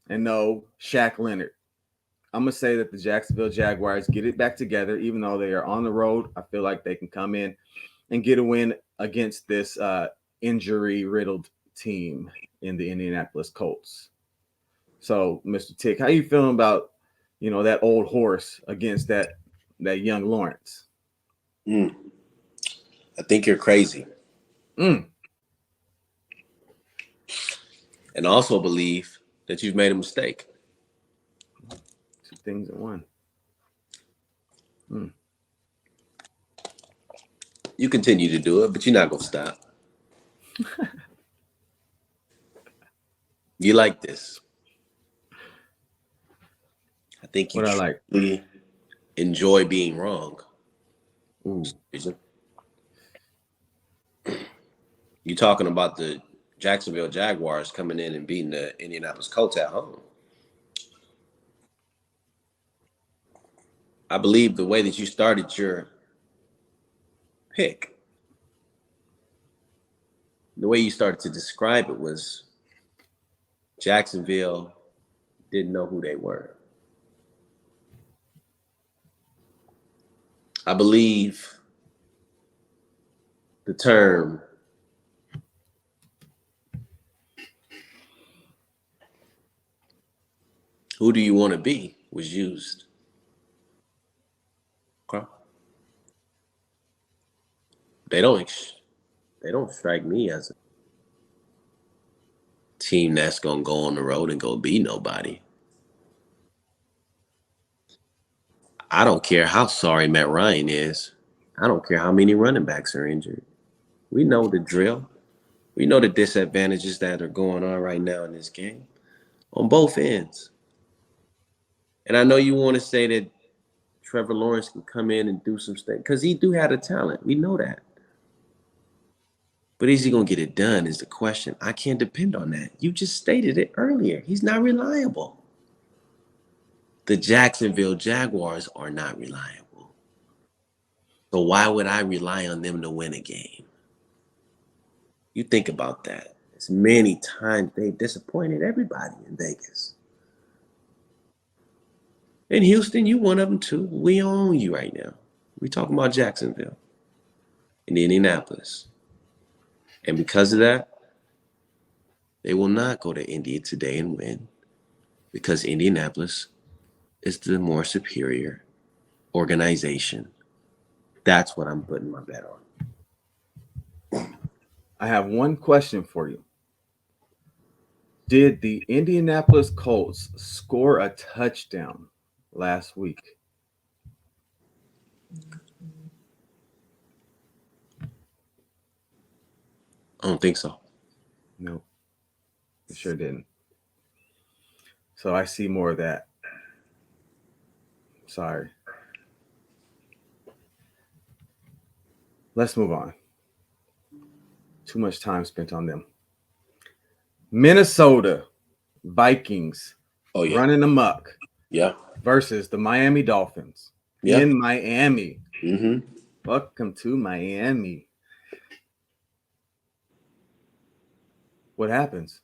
and no Shaq Leonard. I'm gonna say that the Jacksonville Jaguars get it back together, even though they are on the road. I feel like they can come in and get a win against this injury-riddled team in the Indianapolis Colts. So, Mr. Tick, how you feeling about that old horse against that young Lawrence? I think you're crazy. Mm. And also believe that you've made a mistake. Two things in one. You continue to do it, but you're not going to stop. You like this. I think you What I like. truly enjoy being wrong. Ooh. You're talking about the Jacksonville Jaguars coming in and beating the Indianapolis Colts at home. I believe the way that you started your pick, the way you started to describe it was Jacksonville didn't know who they were. I believe the term "who do you want to be" was used. Okay. They don't strike me as a team that's gonna go on the road and go be nobody. I don't care how sorry Matt Ryan is. I don't care how many running backs are injured. We know the drill. We know the disadvantages that are going on right now in this game on both ends. And I know you want to say that Trevor Lawrence can come in and do some stuff because he do have the talent. We know that. But is he going to get it done is the question. I can't depend on that. You just stated it earlier. He's not reliable. The Jacksonville Jaguars are not reliable. So why would I rely on them to win a game? You think about that. As many times they disappointed everybody in Vegas. In Houston, you one of them too. We own you right now. We talking about Jacksonville and Indianapolis. And because of that, they will not go to India today and win because Indianapolis is the more superior organization. That's what I'm putting my bet on. I have one question for you. Did the Indianapolis Colts score a touchdown last week? I don't think so. No, it sure didn't. So I see more of that. Sorry. Let's move on. Too much time spent on them. Minnesota Vikings running amok versus the Miami Dolphins in Miami. Mm-hmm. Welcome to Miami. What happens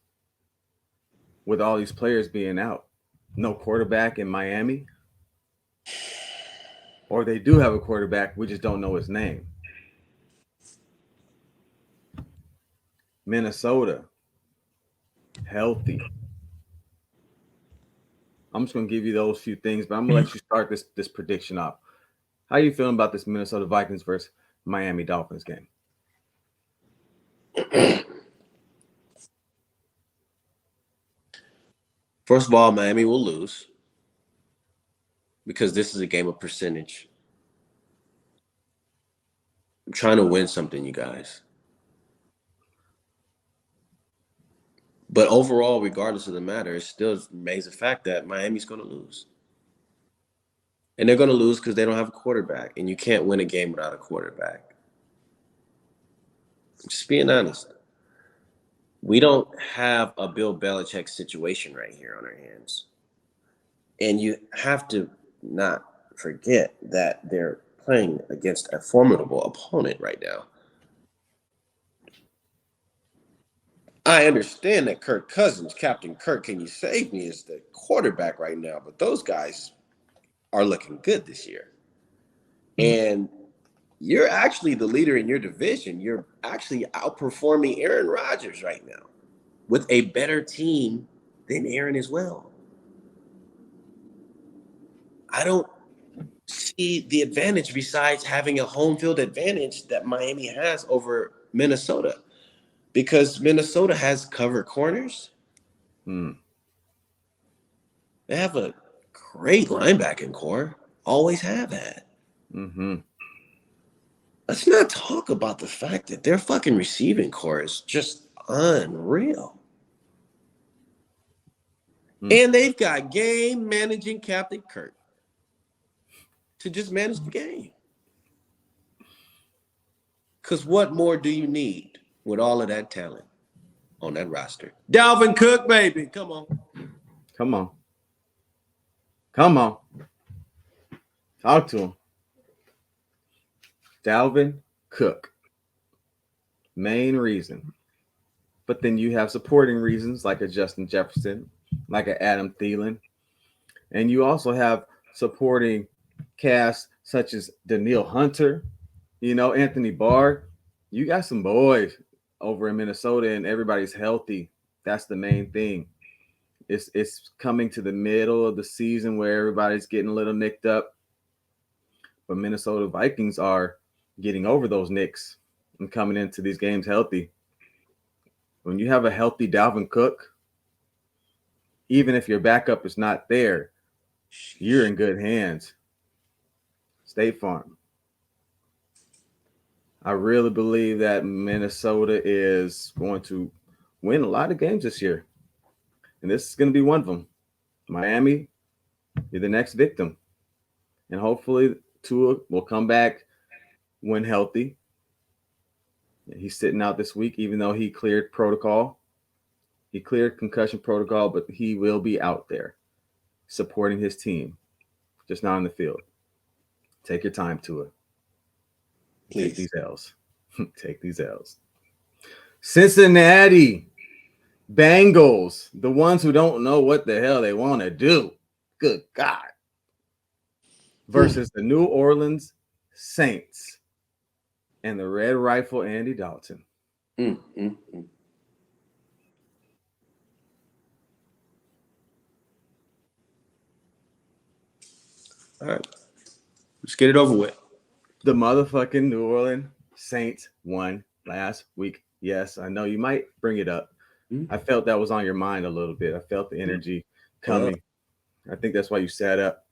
with all these players being out? No quarterback in Miami? Or they do have a quarterback, we just don't know his name. Minnesota, healthy. I'm just gonna give you those few things, but I'm gonna let you start this prediction off. How you feeling about this Minnesota Vikings versus Miami Dolphins game? First of all, Miami will lose because this is a game of percentage. I'm trying to win something, you guys. But overall, regardless of the matter, it still remains a fact that Miami's going to lose. And they're going to lose because they don't have a quarterback. And you can't win a game without a quarterback. Just being honest. We don't have a Bill Belichick situation right here on our hands. And you have to not forget that they're playing against a formidable opponent right now. I understand that Kirk Cousins, Captain Kirk, can you save me, is the quarterback right now, but those guys are looking good this year. And you're actually the leader in your division. You're actually outperforming Aaron Rodgers right now with a better team than Aaron as well. I don't see the advantage besides having a home field advantage that Miami has over Minnesota. Because Minnesota has covered corners. They have a great linebacking core. Always have had. Let's not talk about the fact that their fucking receiving core is just unreal. And they've got game managing Captain Kirk to just manage the game. Because what more do you need with all of that talent on that roster? Dalvin Cook, baby. Come on. Come on. Come on. Talk to him. Dalvin Cook. Main reason. But then you have supporting reasons like a Justin Jefferson, like a Adam Thielen. And you also have supporting cast such as Daniil Hunter, Anthony Barr. You got some boys over in Minnesota and everybody's healthy. That's the main thing. It's coming to the middle of the season where everybody's getting a little nicked up. But Minnesota Vikings are getting over those nicks and coming into these games healthy. When you have a healthy Dalvin Cook, even if your backup is not there, you're in good hands. State Farm. I really believe that Minnesota is going to win a lot of games this year. And this is going to be one of them. Miami, you're the next victim. And hopefully Tua will come back when healthy. He's sitting out this week, even though he cleared protocol. He cleared concussion protocol, but he will be out there supporting his team, just not on the field. Take your time, Tua. Take these L's. Take these L's. Cincinnati Bengals, the ones who don't know what the hell they want to do. Good God. Versus the New Orleans Saints and the Red Rifle Andy Dalton. All right. Let's get it over with. The motherfucking New Orleans Saints won last week. Yes, I know you might bring it up. I felt that was on your mind a little bit. I felt the energy coming. I think that's why you sat up.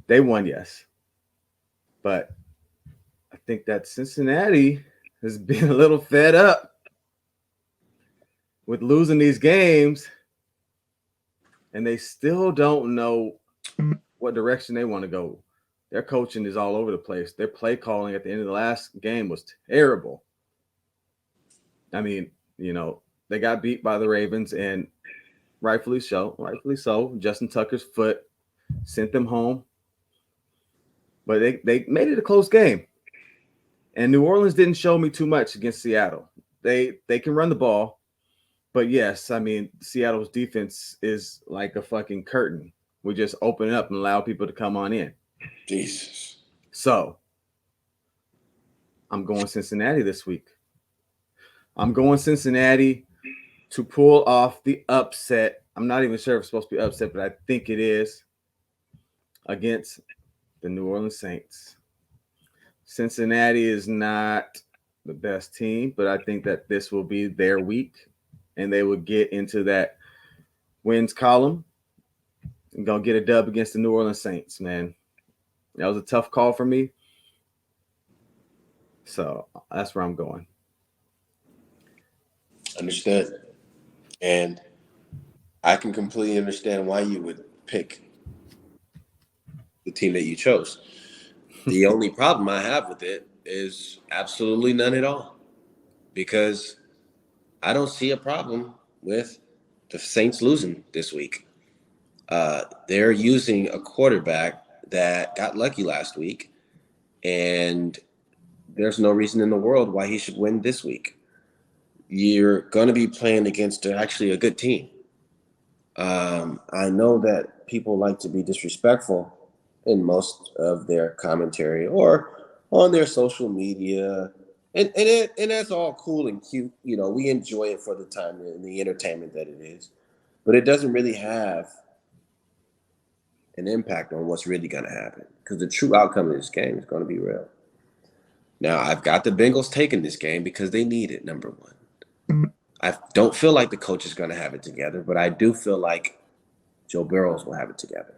They won, yes. But I think that Cincinnati has been a little fed up with losing these games, and they still don't know what direction they want to go. Their coaching is all over the place. Their play calling at the end of the last game was terrible. I mean, they got beat by the Ravens, and rightfully so. Justin Tucker's foot sent them home. But they made it a close game. And New Orleans didn't show me too much against Seattle. They can run the ball. But yes, I mean, Seattle's defense is like a fucking curtain. We just open it up and allow people to come on in. Jesus. So I'm going Cincinnati this week. I'm going Cincinnati to pull off the upset. I'm not even sure if it's supposed to be upset, but I think it is against the New Orleans Saints. Cincinnati is not the best team, but I think that this will be their week and they will get into that wins column and gonna get a dub against the New Orleans Saints, man. That was a tough call for me. So that's where I'm going. Understood. And I can completely understand why you would pick the team that you chose. The only problem I have with it is absolutely none at all. Because I don't see a problem with the Saints losing this week. They're using a quarterback that got lucky last week, and there's no reason in the world why he should win this week. You're going to be playing against actually a good team. I know that people like to be disrespectful in most of their commentary or on their social media, and that's all cool and cute. You know, we enjoy it for the time and the entertainment that it is, but it doesn't really have an impact on what's really going to happen because the true outcome of this game is going to be real. Now, I've got the Bengals taking this game because they need it, number one. I don't feel like the coach is going to have it together, but I do feel like Joe Burrows will have it together.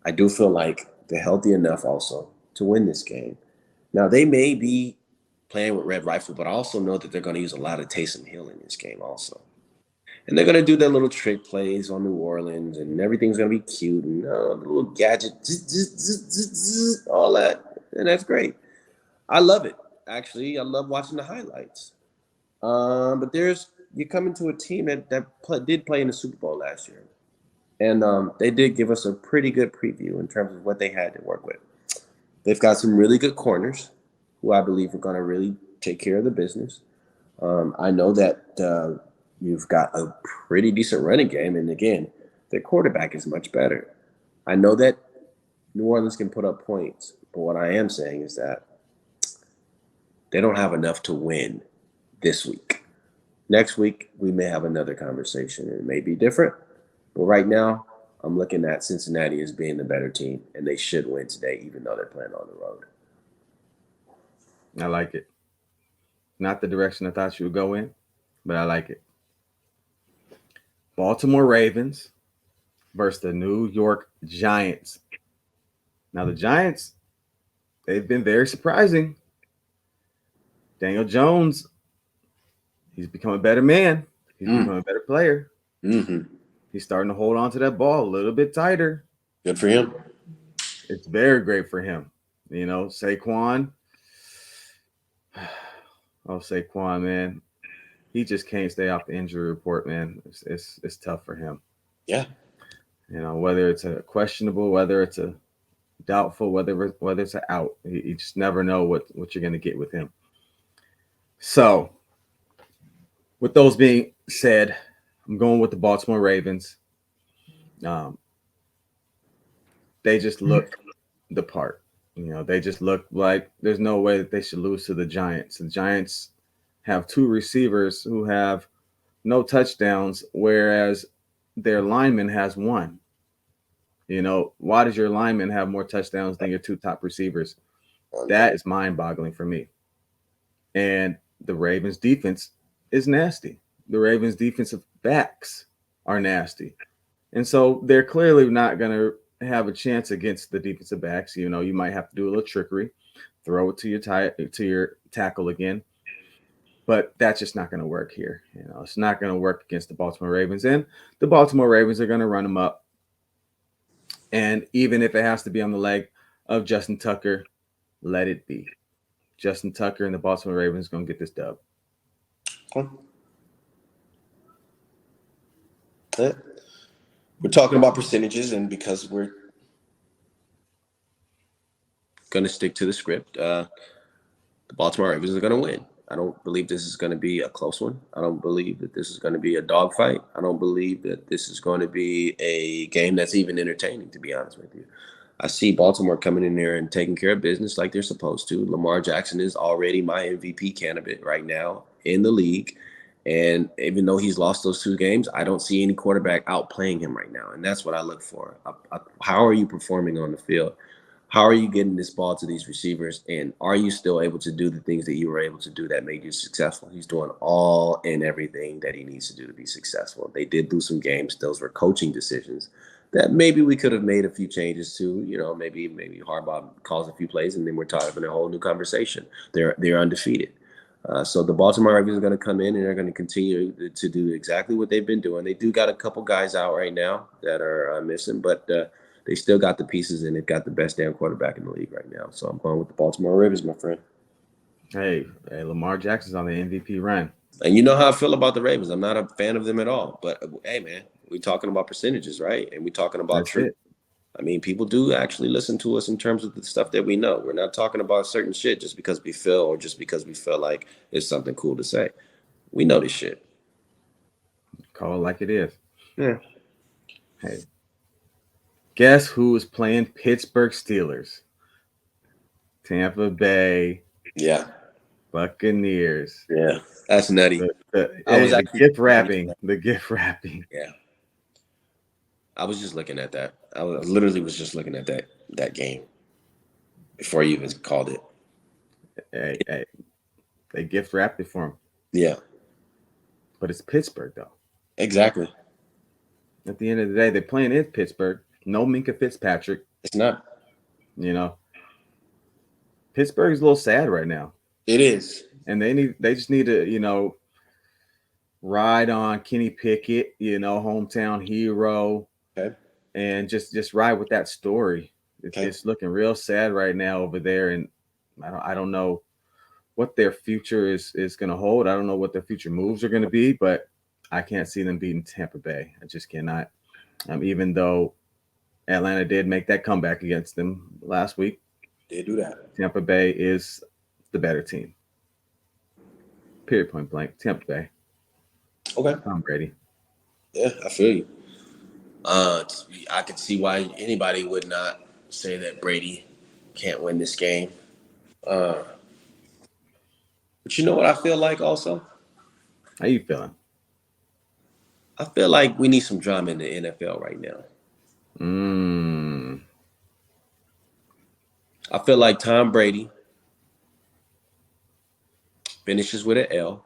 I do feel like they're healthy enough also to win this game. Now, they may be playing with Red Rifle, but I also know that they're going to use a lot of Taysom Hill in this game also. And they're going to do their little trick plays on New Orleans, and everything's going to be cute and the little gadget, all that. And that's great. I love it, actually. I love watching the highlights. But you're coming to a team that did play in the Super Bowl last year. And they did give us a pretty good preview in terms of what they had to work with. They've got some really good corners who I believe are going to really take care of the business. I know that you've got a pretty decent running game. And again, their quarterback is much better. I know that New Orleans can put up points. But what I am saying is that they don't have enough to win this week. Next week, we may have another conversation. It may be different. But right now, I'm looking at Cincinnati as being the better team. And they should win today, even though they're playing on the road. I like it. Not the direction I thought you would go in, but I like it. Baltimore Ravens versus the New York Giants. Now, the Giants, they've been very surprising. Daniel Jones, he's become a better man. He's become a better player. Mm-hmm. He's starting to hold on to that ball a little bit tighter. Good for him. It's very great for him. You know, Saquon. Oh, Saquon, man. He just can't stay off the injury report, man. It's tough for him. Yeah. You know, whether it's a questionable, whether it's a doubtful, whether it's an out. You just never know what you're going to get with him. So, with those being said, I'm going with the Baltimore Ravens. They just look the part. You know, they just look like there's no way that they should lose to the Giants. The Giants have two receivers who have no touchdowns, whereas their lineman has one. You know, why does your lineman have more touchdowns than your two top receivers? That is mind-boggling for me. And the Ravens defense is nasty. The Ravens defensive backs are nasty. And so they're clearly not going to have a chance against the defensive backs. You know, you might have to do a little trickery, throw it to your tackle again. But that's just not going to work here. You know, it's not going to work against the Baltimore Ravens. And the Baltimore Ravens are going to run them up. And even if it has to be on the leg of Justin Tucker, let it be. Justin Tucker and the Baltimore Ravens going to get this dub. Okay. We're talking about percentages, and because we're going to stick to the script, the Baltimore Ravens are going to win. I don't believe this is going to be a close one. I don't believe that this is going to be a dogfight. I don't believe that this is going to be a game that's even entertaining, to be honest with you. I see Baltimore coming in there and taking care of business like they're supposed to. Lamar Jackson is already my MVP candidate right now in the league. And even though he's lost those 2 games, I don't see any quarterback outplaying him right now. And that's what I look for. How are you performing on the field? How are you getting this ball to these receivers? And are you still able to do the things that you were able to do that made you successful? He's doing all and everything that he needs to do to be successful. They did lose some games. Those were coaching decisions that maybe we could have made a few changes to. Maybe Harbaugh calls a few plays, and then we're talking a whole new conversation. They're undefeated. So the Baltimore Ravens are going to come in and they're going to continue to do exactly what they've been doing. They do got a couple guys out right now that are missing, but they still got the pieces, and they've got the best damn quarterback in the league right now. So I'm going with the Baltimore Ravens, my friend. Hey, Lamar Jackson's on the MVP run. And you know how I feel about the Ravens. I'm not a fan of them at all. But, hey, man, we're talking about percentages, right? And we're talking about That's truth. it. I mean, people do actually listen to us in terms of the stuff that we know. We're not talking about certain shit just because we feel or just because we feel like it's something cool to say. We know this shit. Call it like it is. Yeah. Hey, guess who is playing Pittsburgh Steelers? Tampa Bay Yeah. Buccaneers. Yeah. That's nutty. The gift wrapping. The gift wrapping. Yeah. I was just looking at that. I literally was just looking at that game before you even called it. Hey, they gift wrapped it for him. Yeah. But it's Pittsburgh, though. Exactly. At the end of the day, they're playing in Pittsburgh. No Minka Fitzpatrick. It's not. Pittsburgh is a little sad right now. It is. And they just need to, ride on Kenny Pickett, hometown hero. Okay. And just ride with that story. It's looking real sad right now over there. And I don't know what their future is going to hold. I don't know what their future moves are going to be, but I can't see them beating Tampa Bay. I just cannot. Even though Atlanta did make that comeback against them last week. They do that. Tampa Bay is the better team. Period, point blank. Tampa Bay. Okay. Tom Brady. Yeah, I feel you. I could see why anybody would not say that Brady can't win this game. But you know what I feel like also? How you feeling? I feel like we need some drama in the NFL right now. I feel like Tom Brady finishes with an L.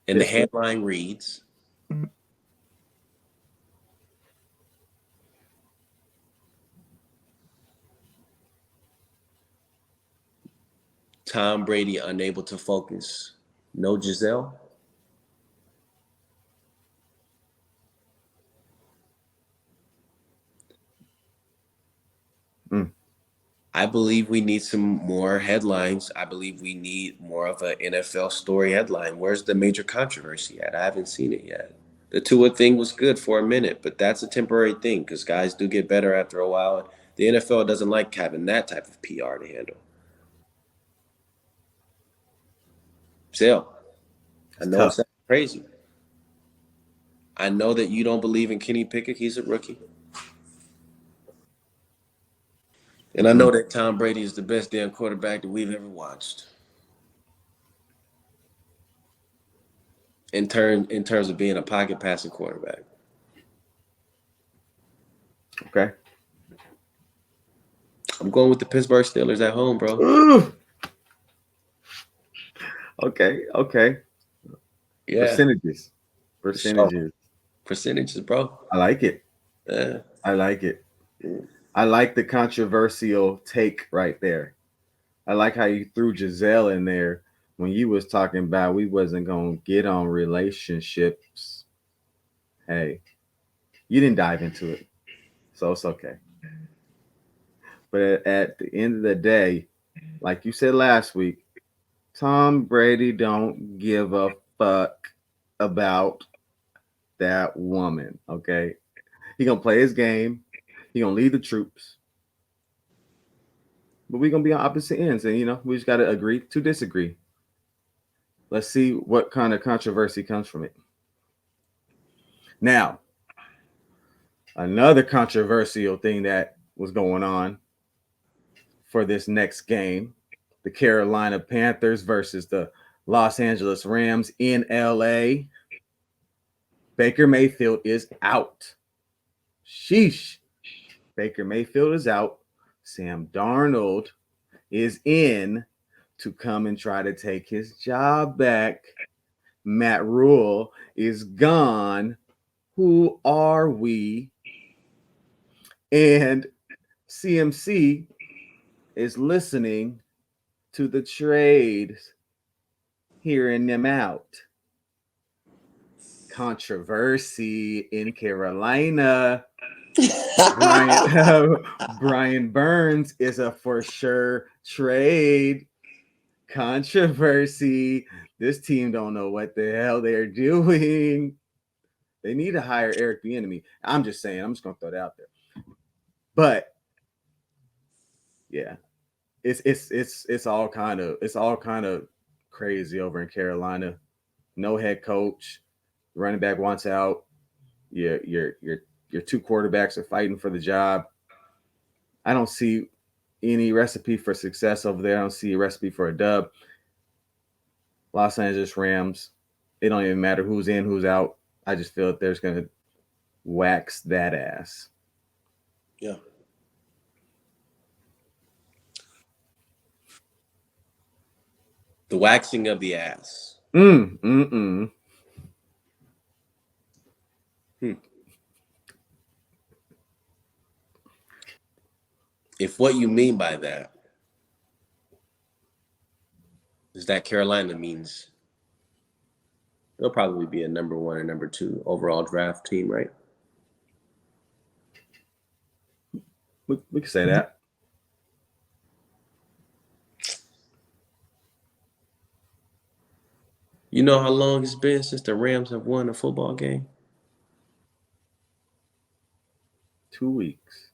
And the headline reads, Tom Brady unable to focus. No Giselle. I believe we need some more headlines. I believe we need more of an NFL story headline. Where's the major controversy at? I haven't seen it yet. The Tua thing was good for a minute, but that's a temporary thing because guys do get better after a while. The NFL doesn't like having that type of PR to handle. Zell, I know it's crazy. I know that you don't believe in Kenny Pickett. He's a rookie. And I know that Tom Brady is the best damn quarterback that we've ever watched. In terms of being a pocket passing quarterback. Okay. I'm going with the Pittsburgh Steelers at home, bro. Ooh. Okay. Yeah. Percentages, bro. I like it. Yeah. I like it. Yeah. I like the controversial take right there. I like how you threw Giselle in there when you was talking about we wasn't going to get on relationships. Hey, you didn't dive into it, so it's okay. But at the end of the day, like you said last week, Tom Brady don't give a fuck about that woman, okay? He going to play his game. He going to lead the troops. But we're going to be on opposite ends. And, we just got to agree to disagree. Let's see what kind of controversy comes from it. Now, another controversial thing that was going on for this next game the Carolina Panthers versus the Los Angeles Rams in LA. Baker Mayfield is out. Sheesh. Baker Mayfield is out. Sam Darnold is in to come and try to take his job back. Matt Rule is gone. Who are we? And CMC is listening to the trades, hearing them out. Controversy in Carolina. Brian Burns is a for sure trade. Controversy. This team don't know what the hell they're doing. They need to hire Eric Bieniemy. I'm just saying. I'm just gonna throw that out there. But yeah, it's all kind of crazy over in Carolina. No head coach. Running back wants out. Your two quarterbacks are fighting for the job. I don't see any recipe for success over there. I don't see a recipe for a dub. Los Angeles Rams, it don't even matter who's in, who's out. I just feel that there's going to wax that ass. Yeah. The waxing of the ass. If what you mean by that is that Carolina means they'll probably be a number 1 or number 2 overall draft team, right? We can say that. You know how long it's been since the Rams have won a football game? 2 weeks.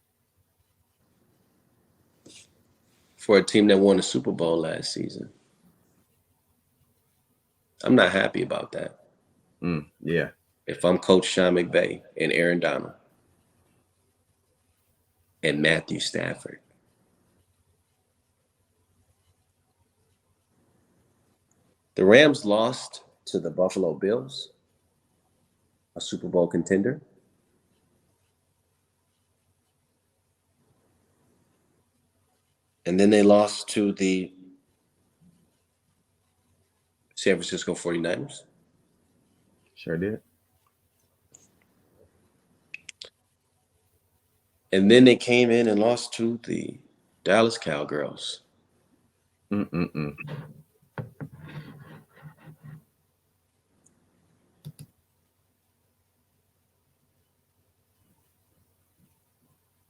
For a team that won a Super Bowl last season. I'm not happy about that. Yeah. If I'm Coach Sean McVay and Aaron Donald and Matthew Stafford. The Rams lost to the Buffalo Bills, a Super Bowl contender. And then they lost to the San Francisco 49ers. Sure did. And then they came in and lost to the Dallas Cowgirls.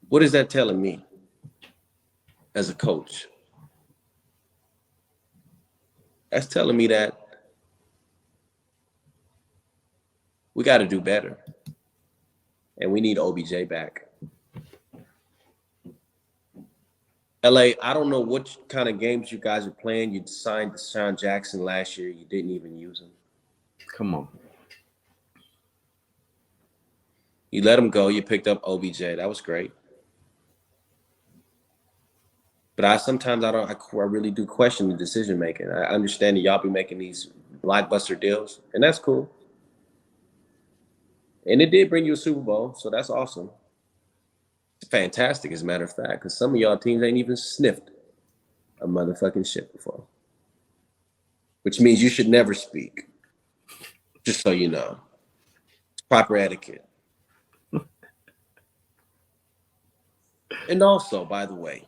What is that telling me as a coach? That's telling me that we got to do better. And we need OBJ back. LA, I don't know what kind of games you guys are playing. You signed Deshaun Jackson last year. You didn't even use him. Come on. You let him go. You picked up OBJ. That was great. But I really do question the decision making. I understand that y'all be making these blockbuster deals, and that's cool. And it did bring you a Super Bowl, so that's awesome. It's fantastic, as a matter of fact, because some of y'all teams ain't even sniffed a motherfucking shit before. Which means you should never speak. Just so you know. It's proper etiquette. And also, by the way,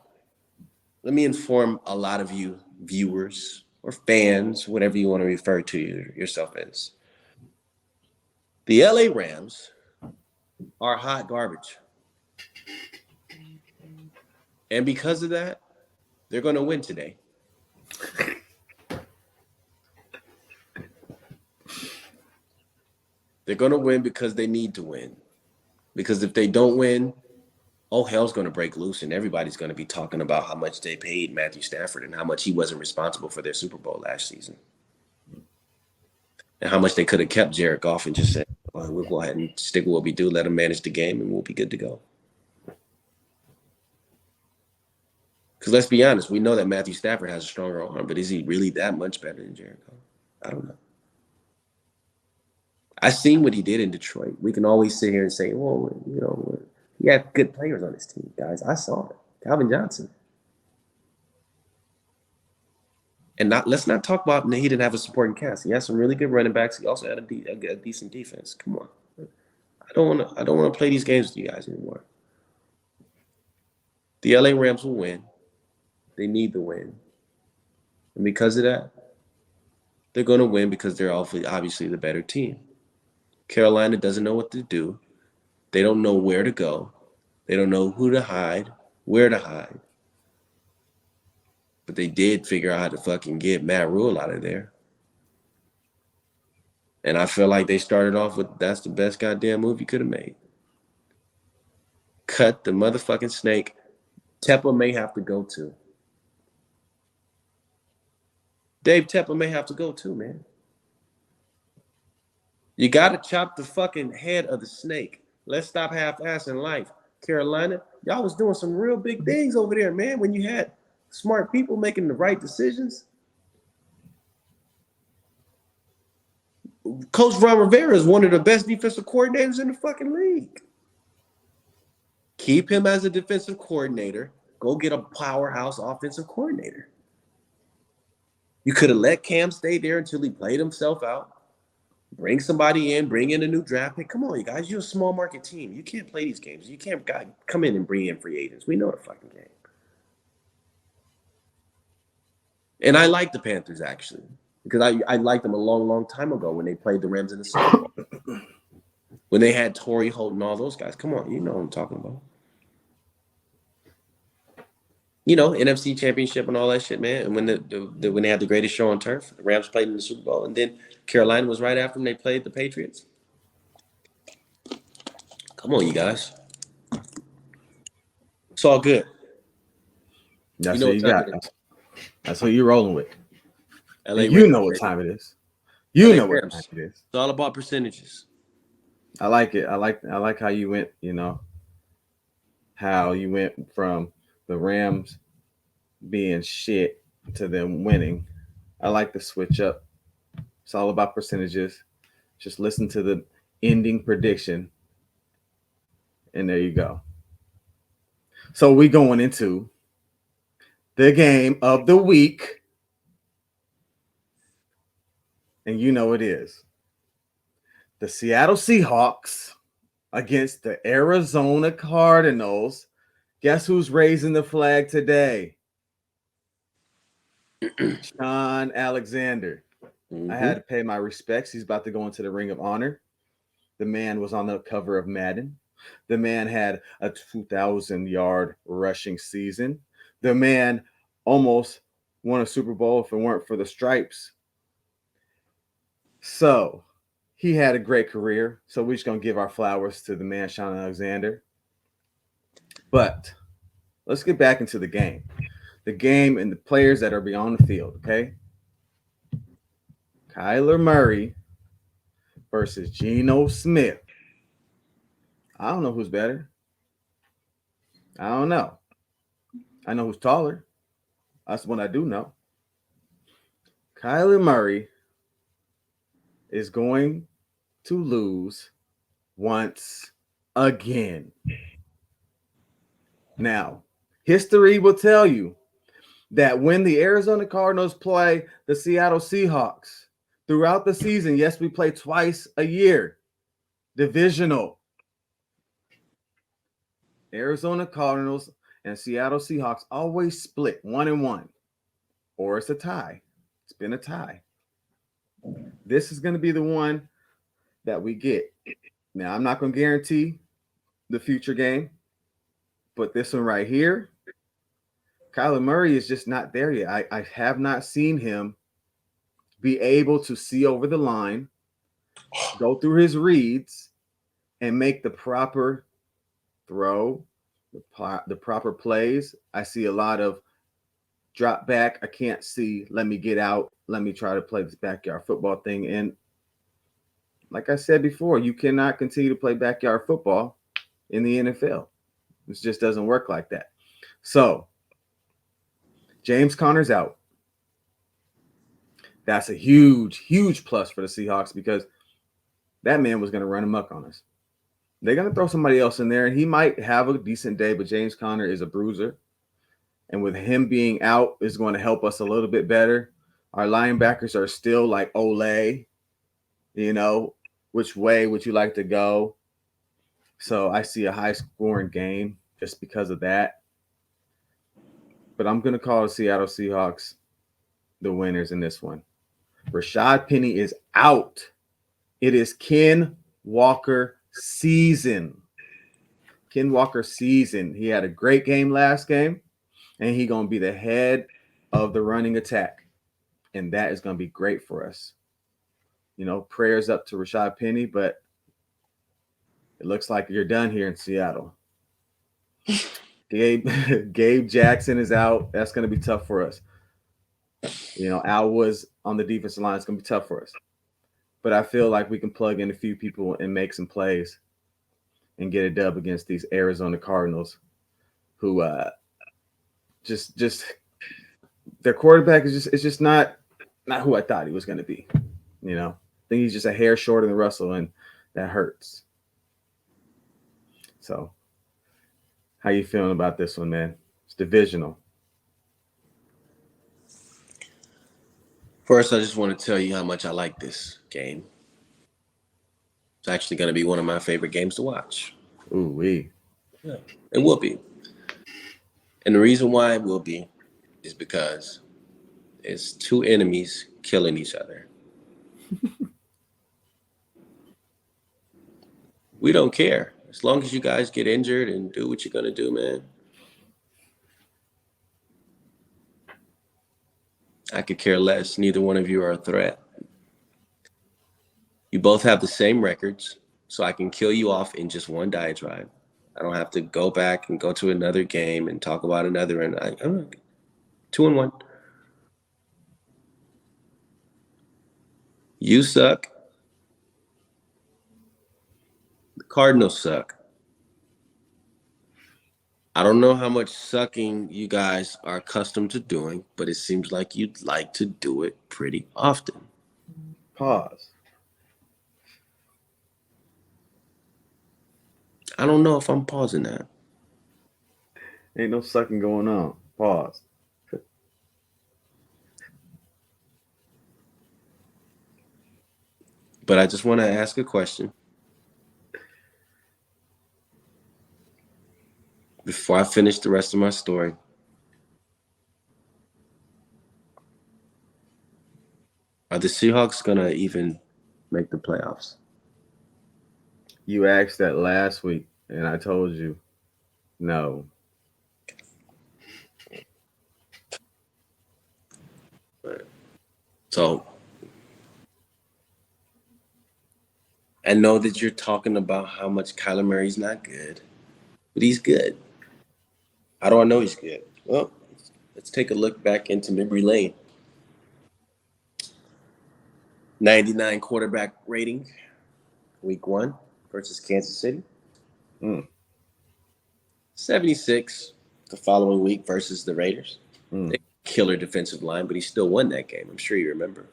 let me inform a lot of you viewers or fans, whatever you want to refer to yourself as. The LA Rams are hot garbage. And because of that, they're going to win today. They're going to win because they need to win. Because if they don't win, oh, hell's going to break loose, and everybody's going to be talking about how much they paid Matthew Stafford and how much he wasn't responsible for their Super Bowl last season. And how much they could have kept Jared Goff and just said, oh, we'll go ahead and stick with what we do, let him manage the game, and we'll be good to go. Because let's be honest, we know that Matthew Stafford has a stronger arm, but is he really that much better than Jared Goff? I don't know. I seen what he did in Detroit. We can always sit here and say, well, he had good players on his team, guys. I saw it. Calvin Johnson. And let's not talk about he didn't have a supporting cast. He had some really good running backs. He also had a decent defense. Come on. I don't want to play these games with you guys anymore. The LA Rams will win. They need the win. And because of that, they're going to win because they're obviously the better team. Carolina doesn't know what to do. They don't know where to go. They don't know who to hide, where to hide. But they did figure out how to fucking get Matt Rule out of there. And I feel like they started off with that's the best goddamn move you could have made. Cut the motherfucking snake. Tepper may have to go too. Dave Tepper may have to go too, man. You got to chop the fucking head of the snake. Let's stop half-assing life. Carolina, y'all was doing some real big things over there, man, when you had smart people making the right decisions. Coach Ron Rivera is one of the best defensive coordinators in the fucking league. Keep him as a defensive coordinator. Go get a powerhouse offensive coordinator. You could have let Cam stay there until he played himself out. Bring somebody in, bring in a new draft pick. Come on, you guys. You're a small market team. You can't play these games. You can't come in and bring in free agents. We know the fucking game. And I like the Panthers, actually, because I liked them a long, long time ago when they played the Rams in the Super Bowl. When they had Torrey Holt and all those guys. Come on, you know what I'm talking about. NFC Championship and all that shit, man. And when they had the greatest show on turf, the Rams played in the Super Bowl, and then Carolina was right after them. They played the Patriots. Come on, you guys. It's all good. That's what you got. That's what you're rolling with. LA you know what time it is. You know what time it is. It's all about percentages. I like it. I like how you went. How you went from the Rams being shit to them winning. I like the switch up. It's all about percentages. Just listen to the ending prediction, and there you go. So we going into the game of the week, and you know it is the Seattle Seahawks against the Arizona Cardinals. Guess who's raising the flag today? Sean Alexander. I had to pay my respects. He's about to go into the Ring of Honor. The man was on the cover of Madden. The man had a 2,000-yard rushing season. The man almost won a Super Bowl if it weren't for the stripes. So he had a great career. So we're just going to give our flowers to the man, Sean Alexander. But let's get back into the game. The game and the players that are beyond the field, okay? Kyler Murray versus Geno Smith. I don't know who's better. I don't know. I know who's taller. That's what I do know. Kyler Murray is going to lose once again. Now, history will tell you that when the Arizona Cardinals play the Seattle Seahawks throughout the season, yes, we play twice a year, divisional. Arizona Cardinals and Seattle Seahawks always split 1-1, or it's a tie. It's been a tie. This is going to be the one that we get. Now, I'm not going to guarantee the future game, but this one right here, Kyler Murray is just not there yet. I have not seen him be able to see over the line, go through his reads, and make the proper throw, the proper plays. I see a lot of drop back. I can't see, let me get out. Let me try to play this backyard football thing. And like I said before, you cannot continue to play backyard football in the NFL. It just doesn't work like that. So James Conner's out. That's a huge, huge plus for the Seahawks because that man was going to run amok on us. They're going to throw somebody else in there, and he might have a decent day, but James Conner is a bruiser. And with him being out, is going to help us a little bit better. Our linebackers are still like Ole, which way would you like to go? So I see a high-scoring game just because of that. But I'm going to call the Seattle Seahawks the winners in this one. Rashad Penny is out. It is Ken Walker season. Ken Walker season. He had a great game last game, and he's going to be the head of the running attack. And that is going to be great for us. Prayers up to Rashad Penny, but it looks like you're done here in Seattle. Gabe Jackson is out. That's going to be tough for us. Al was on the defensive line. It's going to be tough for us. But I feel like we can plug in a few people and make some plays and get a dub against these Arizona Cardinals who just their quarterback is just not who I thought he was going to be. I think he's just a hair shorter than Russell, and that hurts. So how you feeling about this one, man? It's divisional. First, I just want to tell you how much I like this game. It's actually going to be one of my favorite games to watch. Ooh-wee. Yeah, it will be. And the reason why it will be is because it's two enemies killing each other. We don't care. As long as you guys get injured and do what you're going to do, man. I could care less. Neither one of you are a threat. You both have the same records, so I can kill you off in just one diatribe. I don't have to go back and go to another game and talk about another. And I'm 2-1. You suck. The Cardinals suck. I don't know how much sucking you guys are accustomed to doing, but it seems like you'd like to do it pretty often. Pause. I don't know if I'm pausing that. Ain't no sucking going on. Pause. But I just want to ask a question before I finish the rest of my story. Are the Seahawks going to even make the playoffs? You asked that last week, and I told you no. So I know that you're talking about how much Kyler Murray's not good, but he's good. How do I know he's good? Well, let's take a look back into memory lane. 99 quarterback rating, week 1 versus Kansas City. 76 the following week versus the Raiders. They killer defensive line, but he still won that game. I'm sure you remember.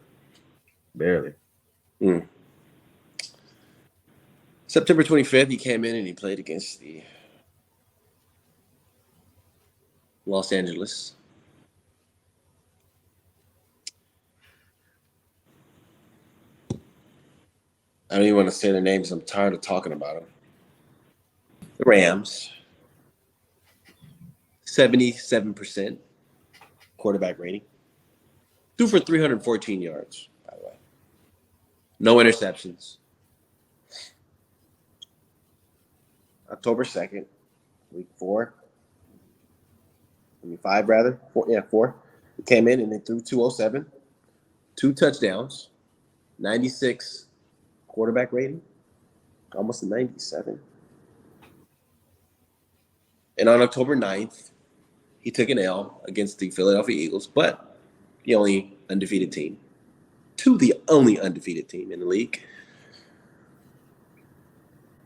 Barely. September 25th, he came in and he played against the Los Angeles. I don't even want to say their names. I'm tired of talking about them. The Rams. 77% quarterback rating. Threw for 314 yards, by the way. No interceptions. October 2nd, week 4. 5 rather. 4. He came in and they threw 207. 2 touchdowns. 96 quarterback rating. Almost a 97. And on October 9th, he took an L against the Philadelphia Eagles, but the only undefeated team. The only undefeated team in the league.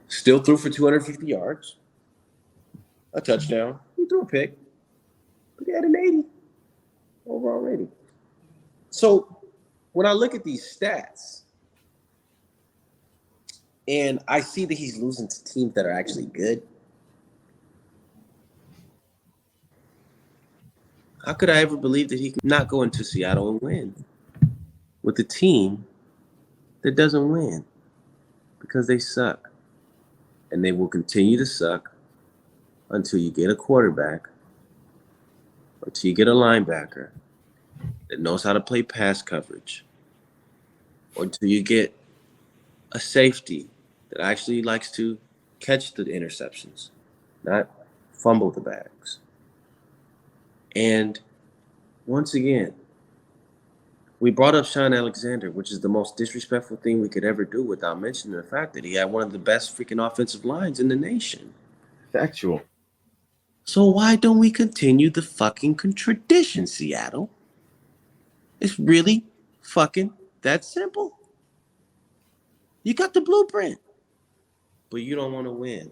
Still threw for 250 yards. A touchdown. He threw a pick. But he had an 80. overall rating. So when I look at these stats and I see that he's losing to teams that are actually good, how could I ever believe that he could not go into Seattle and win with a team that doesn't win? Because they suck. And they will continue to suck until you get a quarterback or until you get a linebacker that knows how to play pass coverage, or until you get a safety that actually likes to catch the interceptions, not fumble the bags. And once again, we brought up Sean Alexander, which is the most disrespectful thing we could ever do without mentioning the fact that he had one of the best freaking offensive lines in the nation. Factual. So why don't we continue the fucking tradition, Seattle? It's really fucking that simple. You got the blueprint, but you don't want to win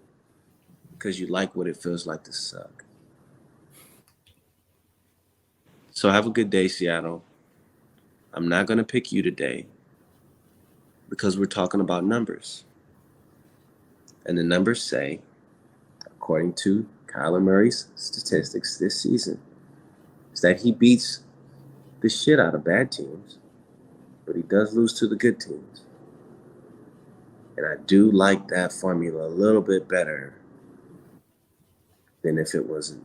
because you like what it feels like to suck. So have a good day, Seattle. I'm not going to pick you today because we're talking about numbers. And the numbers say, according to Kyler Murray's statistics this season, is that he beats the shit out of bad teams, but he does lose to the good teams. And I do like that formula a little bit better than if it wasn't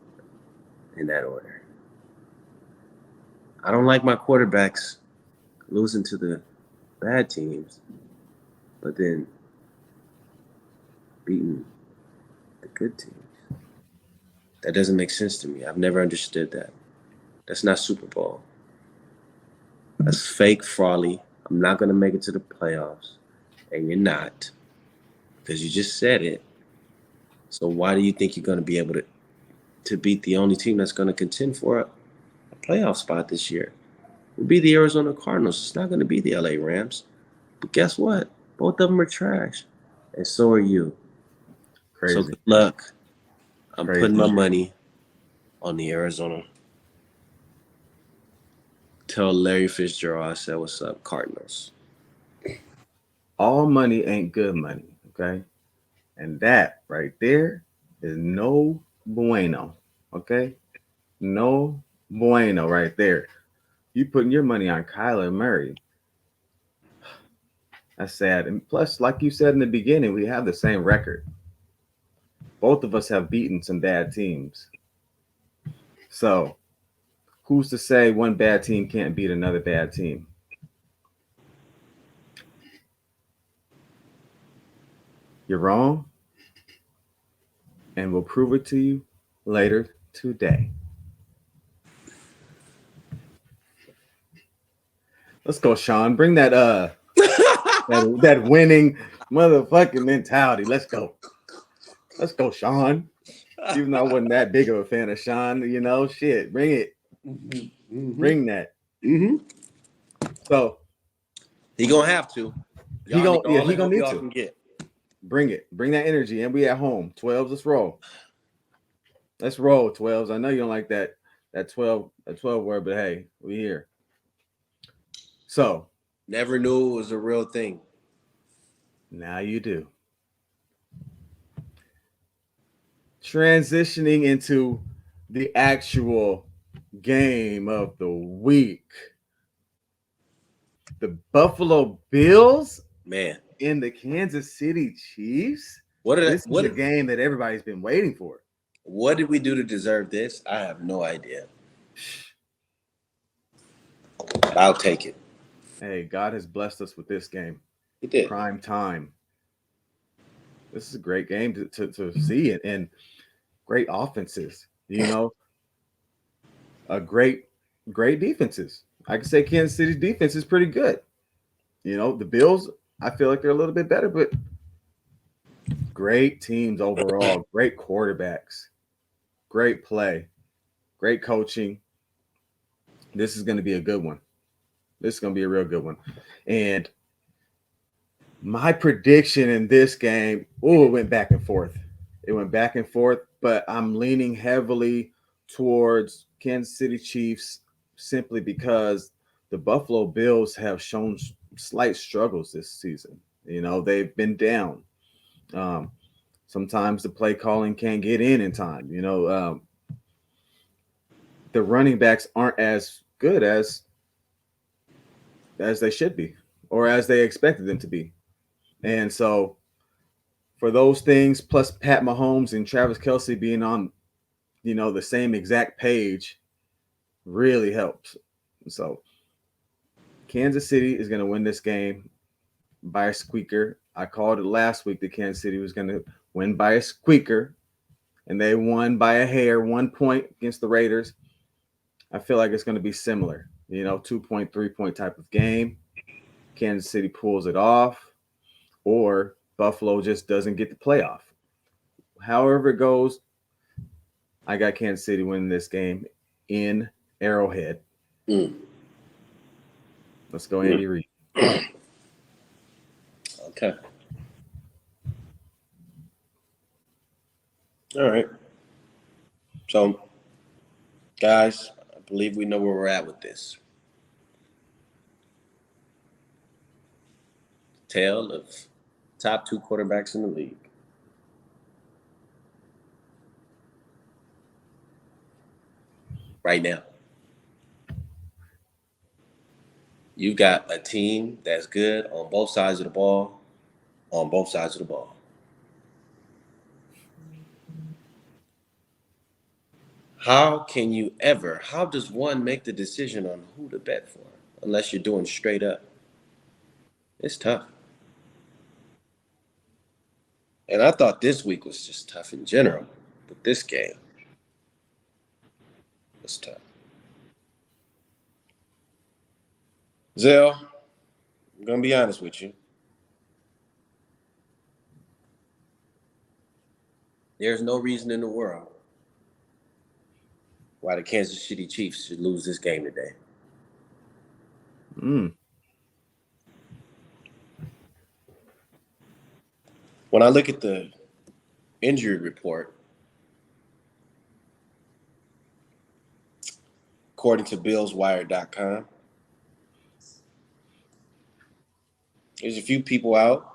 in that order. I don't like my quarterbacks losing to the bad teams, but then beating the good teams. That doesn't make sense to me. I've never understood that. That's not Super Bowl. That's fake, Frawley. I'm not going to make it to the playoffs. And you're not. Because you just said it. So why do you think you're going to be able to beat the only team that's going to contend for a playoff spot this year? It will be the Arizona Cardinals. It's not going to be the LA Rams. But guess what? Both of them are trash. And so are you. Crazy. So good luck. I'm Crazy. putting my money on the Arizona. Tell Larry Fitzgerald I said, what's up, Cardinals. All money ain't good money, okay? And that right there is no bueno, okay? No bueno right there. You putting your money on Kyler Murray. That's sad. And plus, like you said in the beginning, we have the same record. Both of us have beaten some bad teams. So, who's to say one bad team can't beat another bad team? You're wrong. And we'll prove it to you later today. Let's go, Sean. Bring that that winning motherfucking mentality. Let's go. Let's go, Sean. Even though I wasn't that big of a fan of Sean, shit. Bring it. Mm-hmm. Bring that. Mm-hmm. So he gonna have to. He gonna need y'all to can get. bring it. Bring that energy, and we at home. 12s. Let's roll. Let's roll. 12s. I know you don't like that 12 word, but hey, we here. So Never knew it was a real thing. now you do. Transitioning into the actual game of the week. The Buffalo Bills, man, and the Kansas City Chiefs. This is a game that everybody's been waiting for. What did we do to deserve this? I have no idea. But I'll take it. Hey, God has blessed us with this game. He did. Prime time. This is a great game to see it, and great offenses. Great defenses. I can say Kansas City's defense is pretty good. The Bills, I feel like they're a little bit better, but great teams overall. Great quarterbacks. Great play. Great coaching. This is going to be a good one. This is going to be a real good one. And my prediction in this game, it went back and forth. But I'm leaning heavily towards Kansas City Chiefs simply because the Buffalo Bills have shown slight struggles this season. They've been down. Um, Sometimes the play calling can't get in time. The running backs aren't as good as they should be or as they expected them to be. And so for those things, plus Pat Mahomes and Travis Kelce being on, the same exact page really helps. So Kansas City is going to win this game by a squeaker. I called it last week that Kansas City was going to win by a squeaker, and they won by a hair, 1 point against the Raiders. I feel like it's going to be similar, 2-point, 3-point type of game. Kansas City pulls it off, or Buffalo just doesn't get the playoff. However it goes, I got Kansas City winning this game in Arrowhead. Let's go, Andy Reid. Okay. All right. So, guys, I believe we know where we're at with this. Tale of top 2 quarterbacks in the league. Right now. You got a team that's good on both sides of the ball, How does one make the decision on who to bet for unless you're doing straight up? It's tough. And I thought this week was just tough in general, but this game was tough. Zell, I'm going to be honest with you. There's no reason in the world why the Kansas City Chiefs should lose this game today. When I look at the injury report, according to BillsWire.com, there's a few people out.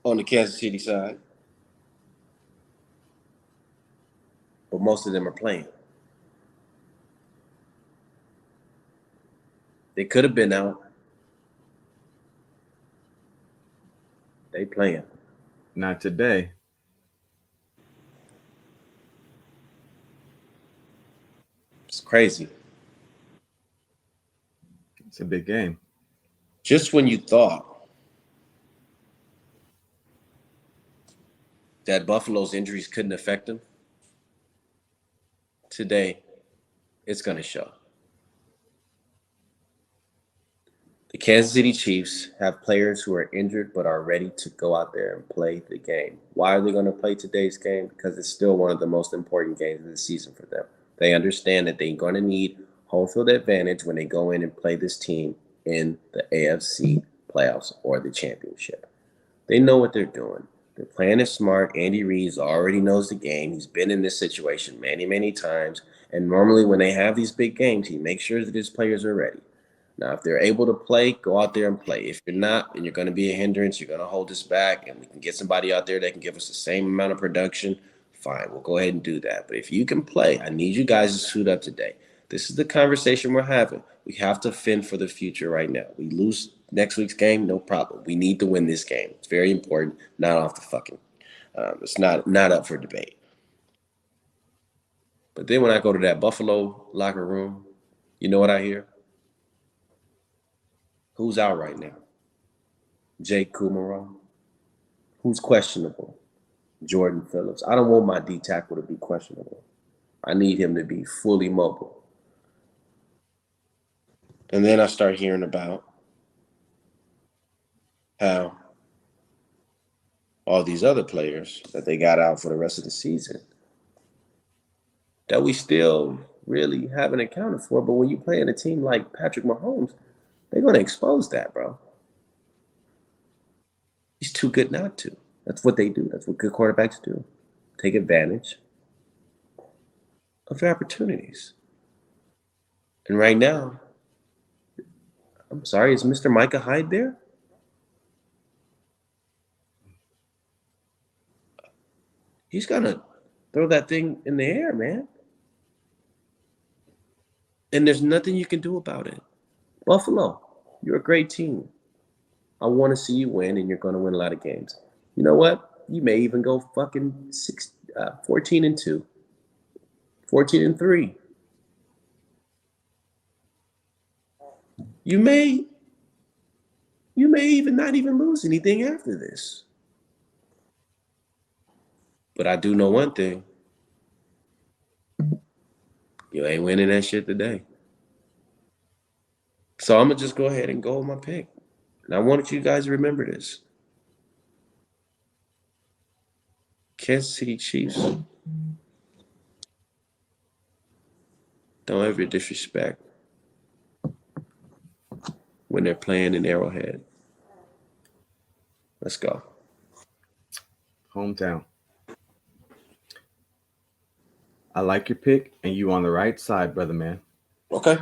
On the Kansas City side, but most of them are playing. They could have been out. They playing. Not today. It's crazy. It's a big game. Just when you thought that Buffalo's injuries couldn't affect them, today it's going to show. The Kansas City Chiefs have players who are injured but are ready to go out there and play the game. Why are they going to play today's game? Because it's still one of the most important games of the season for them. They understand that they're going to need home field advantage when they go in and play this team in the AFC playoffs or the championship. They know what they're doing. They're playing it smart. Andy Reid already knows the game. He's been in this situation many, many times. And normally when they have these big games, he makes sure that his players are ready. Now, if they're able to play, go out there and play. If you're not, and you're going to be a hindrance, you're going to hold us back, and we can get somebody out there that can give us the same amount of production, fine, we'll go ahead and do that. But if you can play, I need you guys to suit up today. This is the conversation we're having. We have to fend for the future right now. We lose next week's game, no problem. We need to win this game. It's very important, not off the fucking it's not up for debate. But then when I go to that Buffalo locker room, you know what I hear? Who's out right now? Jake Kumerow. Who's questionable? Jordan Phillips. I don't want my D tackle to be questionable. I need him to be fully mobile. And then I start hearing about how all these other players that they got out for the rest of the season that we still really haven't accounted for. But when you play in a team like Patrick Mahomes, they're going to expose that, bro. He's too good not to. That's what they do. That's what good quarterbacks do. take advantage of your opportunities. And right now, I'm sorry, is Mr. Micah Hyde there? He's gonna throw that thing in the air, man. And there's nothing you can do about it. Buffalo, you're a great team. I want to see you win, and you're going to win a lot of games. You know what? You may even go fucking 14-2, 14-3. You may even not even lose anything after this. But I do know one thing. You ain't winning that shit today. So I'm going to just go ahead and go with my pick. And I wanted you guys to remember this. Kansas City Chiefs don't ever disrespect when they're playing in Arrowhead. Let's go. Hometown. I like your pick, and you on the right side, brother man. Okay.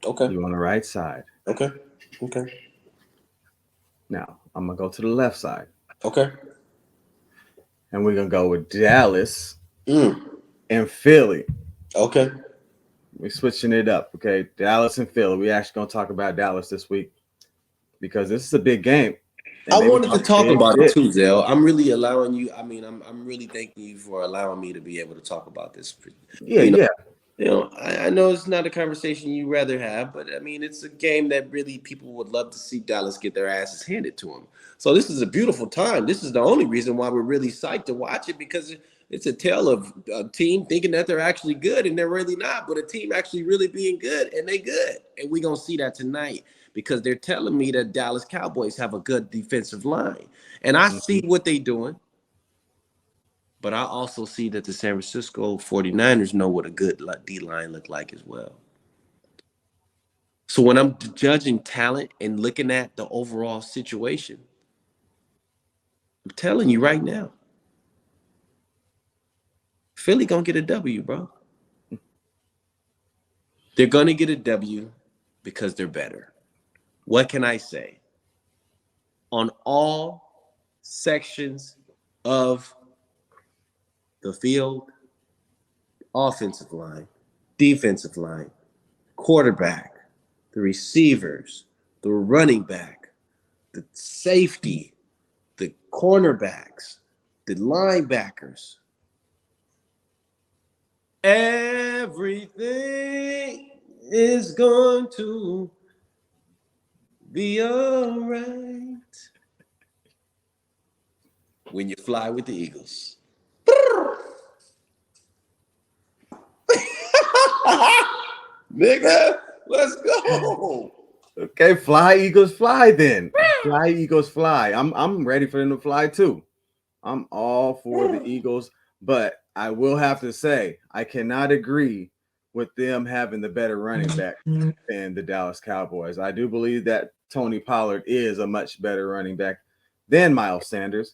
You on the right side. Okay. Now, I'm going to go to the left side. Okay. And we're going to go with Dallas Mm. and Philly. Okay. We're switching it up, okay? Dallas and Philly. We're actually going to talk about Dallas this week because this is a big game. I wanted to talk about it too, Zell. I'm really allowing you. I mean, I'm really thanking you for allowing me to be able to talk about this. Yeah. I know it's not a conversation you rather have, but I mean, it's a game that really people would love to see Dallas get their asses handed to them. So this is a beautiful time. This is the only reason why we're really psyched to watch it, because it's a tale of a team thinking that they're actually good and they're really not, but a team actually really being good and they good. And we're going to see that tonight because they're telling me that Dallas Cowboys have a good defensive line. And I see what they're doing. But I also see that the San Francisco 49ers know what a good D-line look like as well. So when I'm judging talent and looking at the overall situation, I'm telling you right now, Philly gonna get a W, bro. They're gonna get a W because they're better. What can I say? On all sections of the field, offensive line, defensive line, quarterback, the receivers, the running back, the safety, the cornerbacks, the linebackers. Everything is going to be all right when you fly with the Eagles. Nigga, let's go. Okay, fly Eagles fly then. Fly Eagles fly. I'm ready for them to fly too. I'm all for the Eagles, but I will have to say I cannot agree with them having the better running back than the Dallas Cowboys. I do believe that Tony Pollard is a much better running back than Miles Sanders,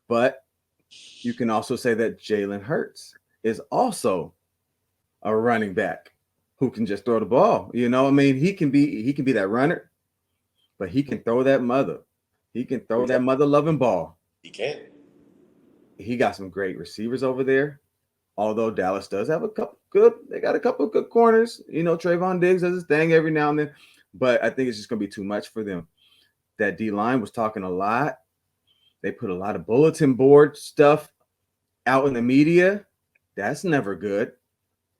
but you can also say that Jalen Hurts is also a running back who can just throw the ball. You know, I mean, he can be that runner, but he can throw that mother. He can throw that mother-loving ball. He can. He got some great receivers over there. Although Dallas does have a couple good, they got a couple good corners. You know, Trayvon Diggs does his thing every now and then, but I think it's just going to be too much for them. That D-line was talking a lot. They put a lot of bulletin board stuff out in the media. That's never good.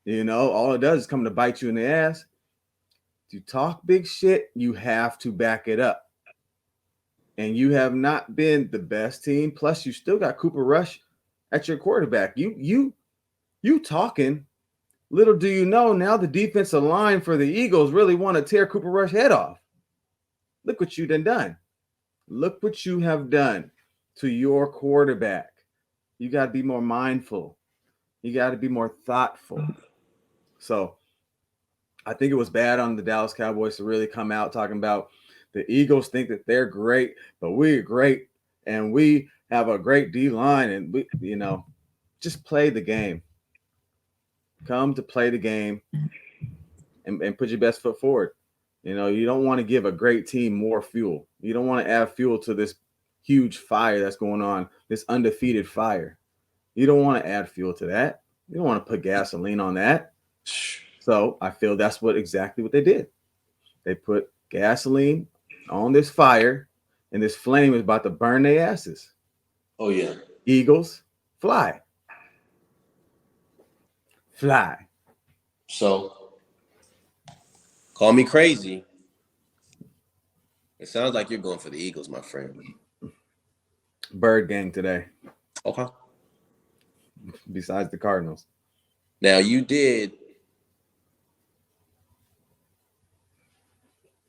You know, all it does is come to bite you in the ass. To talk big shit, you have to back it up. And you have not been the best team. Plus, you still got Cooper Rush at your quarterback. You talking. Little do you know, now the defensive line for the Eagles really want to tear Cooper Rush head off. Look what you done. Look what you have done to your quarterback. You got to be more mindful. You got to be more thoughtful. So I think it was bad on the Dallas Cowboys to really come out talking about the Eagles think that they're great, but we're great and we have a great D line. And we, you know, just play the game. Come to play the game and put your best foot forward. You know, you don't want to give a great team more fuel. You don't want to add fuel to this huge fire that's going on, this undefeated fire. You don't want to add fuel to that. You don't want to put gasoline on that. So I feel that's exactly what they did. They put gasoline on this fire, and this flame is about to burn their asses. Oh yeah. Eagles, fly. Fly. So call me crazy. It sounds like you're going for the Eagles, my friend. Bird gang today. Okay. Besides the Cardinals. Now you did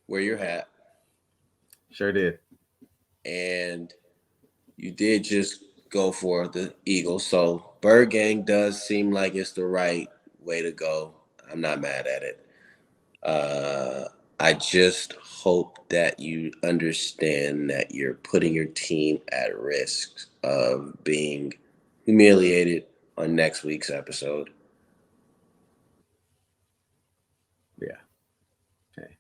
wear your hat. Sure did. And you did just go for the Eagles. So Bird Gang does seem like it's the right way to go. I'm not mad at it. I just hope that you understand that you're putting your team at risk of being humiliated on next week's episode. Yeah. Hey,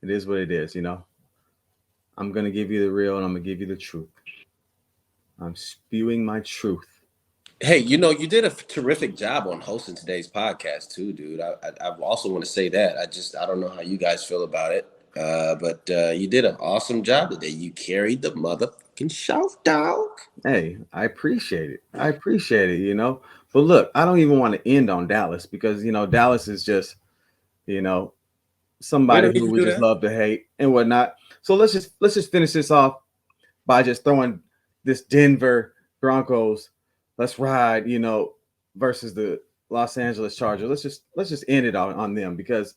it is what it is, you know. I'm going to give you the real and I'm going to give you the truth. I'm spewing my truth. Hey, you know, you did a terrific job on hosting today's podcast too, dude. I also want to say that. I don't know how you guys feel about it, but you did an awesome job today. You carried the motherfucking show, dog. Hey, I appreciate it. You know. But look, I don't even want to end on Dallas because, you know, Dallas is just, you know, somebody who we just love to hate and whatnot. So let's just finish this off by just throwing this Denver Broncos, let's ride, you know, versus the Los Angeles Chargers. Let's just end it on them because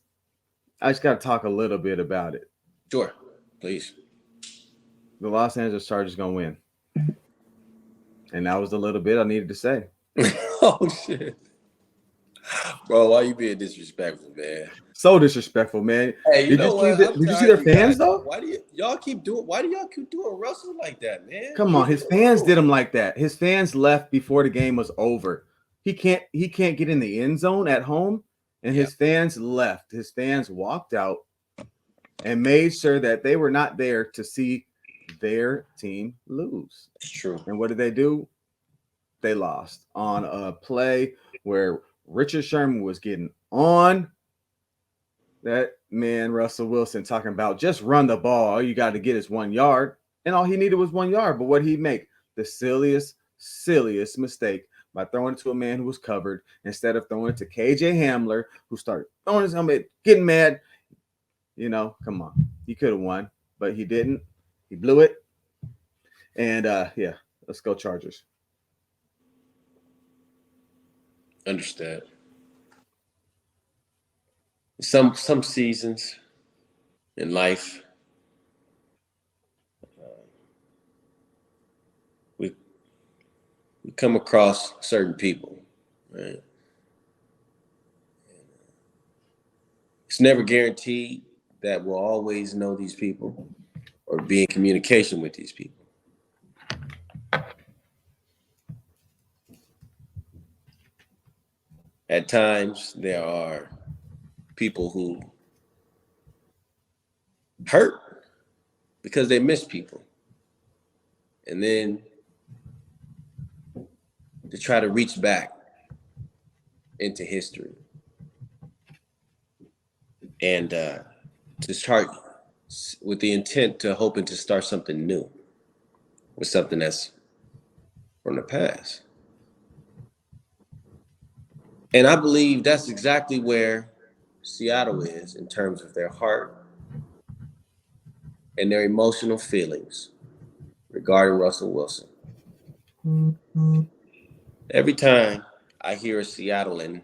I just got to talk a little bit about it. Sure, please. The Los Angeles Chargers gonna win, and that was the little bit I needed to say. Oh shit, bro! Why you being disrespectful, man? So disrespectful, man. Hey, did you see their fans though? Why do y'all keep doing Russell like that, man? Come on, his fans did him like that. His fans left before the game was over. He can't get in the end zone at home, and his fans left. His fans walked out and made sure that they were not there to see their team lose. It's true. And what did they do? They lost on a play where Richard Sherman was getting on that man, Russell Wilson, talking about just run the ball. All you got to get is 1 yard. And all he needed was 1 yard. But what did he make? The silliest mistake by throwing it to a man who was covered instead of throwing it to KJ Hamler, who started throwing his helmet, getting mad. You know, come on. He could have won, but he didn't. He blew it. And yeah, let's go Chargers. Understand. Some seasons in life, we come across certain people, right? It's never guaranteed that we'll always know these people or be in communication with these people. At times, there are people who hurt because they miss people. And then to try to reach back into history and to start with the intent to hoping to start something new with something that's from the past. And I believe that's exactly where Seattle is in terms of their heart and their emotional feelings regarding Russell Wilson. Every time I hear a Seattlean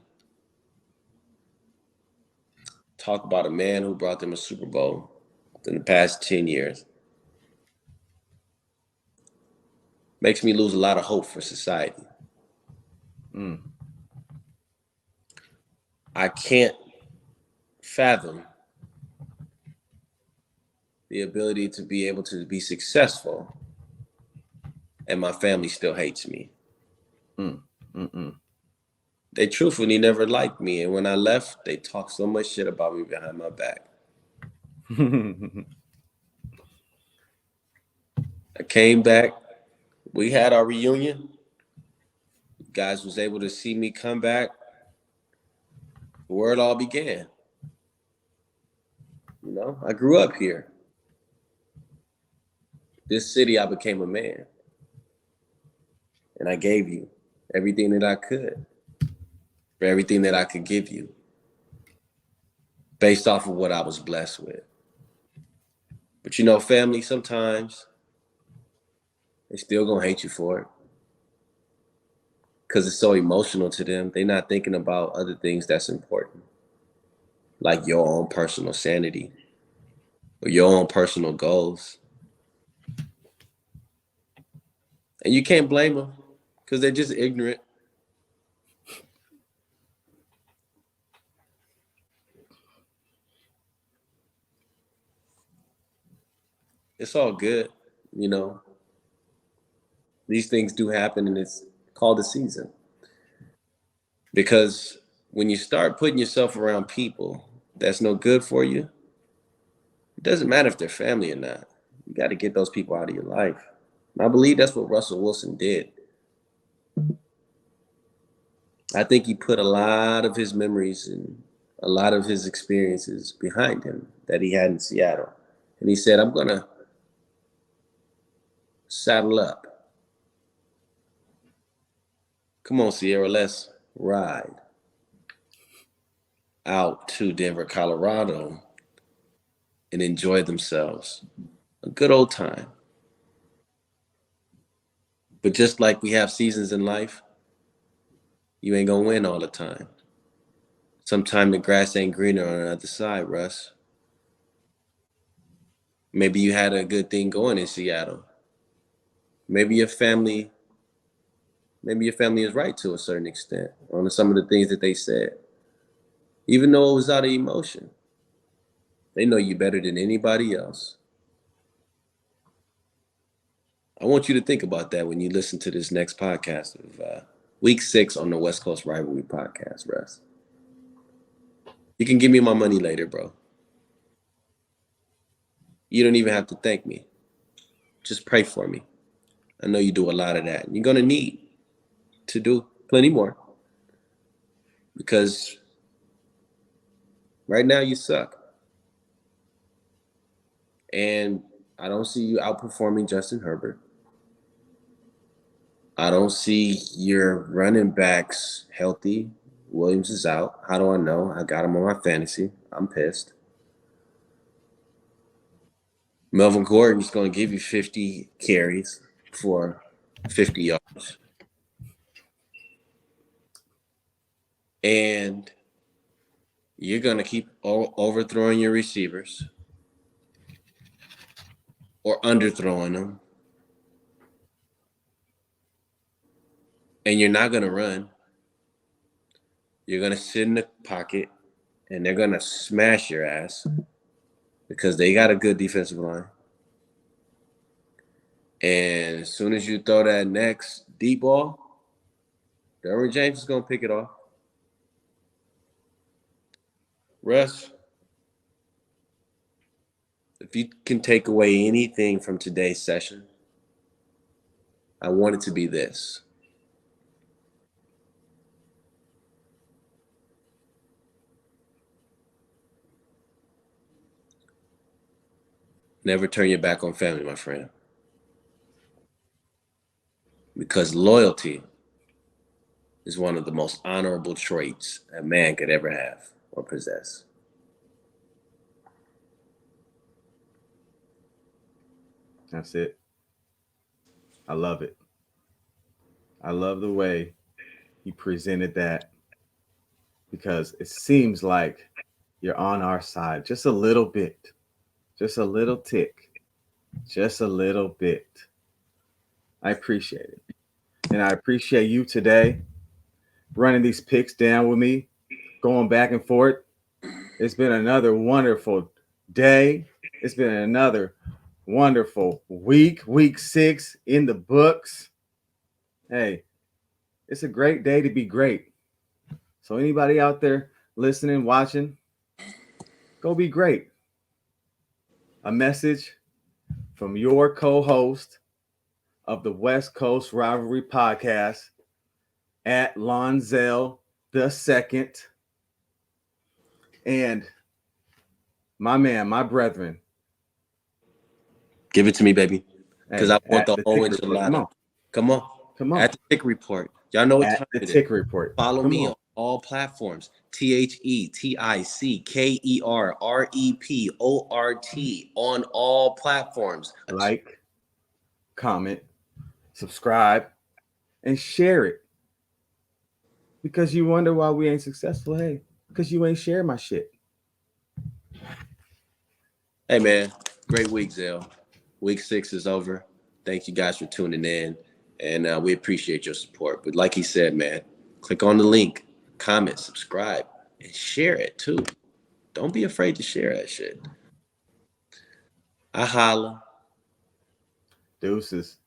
talk about a man who brought them a Super Bowl in the past 10 years, makes me lose a lot of hope for society. I can't fathom the ability to be able to be successful and my family still hates me. Mm-mm. They truthfully never liked me. And when I left, they talked so much shit about me behind my back. I came back. We had our reunion. You guys was able to see me come back. Where it all began. You know, I grew up here. This city, I became a man. And I gave you everything that I could, for everything that I could give you, based off of what I was blessed with. But you know, family, sometimes they still gonna hate you for it because it's so emotional to them. They're not thinking about other things that's important, like your own personal sanity or your own personal goals. And you can't blame them because they're just ignorant. It's all good, you know. These things do happen, and it's called a season. Because when you start putting yourself around people that's no good for you, it doesn't matter if they're family or not. You got to get those people out of your life. And I believe that's what Russell Wilson did. I think he put a lot of his memories and a lot of his experiences behind him that he had in Seattle. And he said, I'm going to saddle up. Come on, Sierra, let's ride out to Denver, Colorado and enjoy themselves. A good old time. But just like we have seasons in life, you ain't gonna win all the time. Sometimes the grass ain't greener on the other side, Russ. Maybe you had a good thing going in Seattle. Maybe your family, maybe your family is right to a certain extent on some of the things that they said. Even though it was out of emotion. They know you better than anybody else. I want you to think about that when you listen to this next podcast of week 6 on the West Coast Rivalry podcast, Russ. You can give me my money later, bro. You don't even have to thank me. Just pray for me. I know you do a lot of that. You're going to need to do plenty more because right now you suck. And I don't see you outperforming Justin Herbert. I don't see your running backs healthy. Williams is out. How do I know? I got him on my fantasy. I'm pissed. Melvin Gordon's going to give you 50 carries for 50 yards. And you're going to keep overthrowing your receivers or underthrowing them. And you're not going to run. You're going to sit in the pocket and they're going to smash your ass because they got a good defensive line. And as soon as you throw that next deep ball, Derwin James is going to pick it off. Russ, if you can take away anything from today's session, I want it to be this. Never turn your back on family, my friend. Because loyalty is one of the most honorable traits a man could ever have or possess. That's it. I love it. I love the way you presented that because it seems like you're on our side just a little bit, just a little tick, just a little bit. I appreciate it. And I appreciate you today running these picks down with me, going back and forth. It's been another wonderful day. It's been another wonderful week 6 in the books. Hey, It's a great day to be great. So anybody out there listening, watching, go be great. A message from your co-host of the West Coast Rivalry podcast at Lonzel the Second, and my man, my brethren. Give it to me, baby. Because Hey, I want at the the whole Tick Report. Come enchilada. on, Come on. come on. At the Tick Report. Y'all know what At time the it is. Tick Report. Follow Come me on. on all platforms. TheTickReport on all platforms. Like, comment, subscribe, and share it. Because you wonder why we ain't successful. Hey, because you ain't share my shit. Hey, man. Great week, Zell. Week 6 is over. Thank you guys for tuning in. And we appreciate your support. But like he said, man, click on the link, comment, subscribe, and share it too. Don't be afraid to share that shit. I holla. Deuces.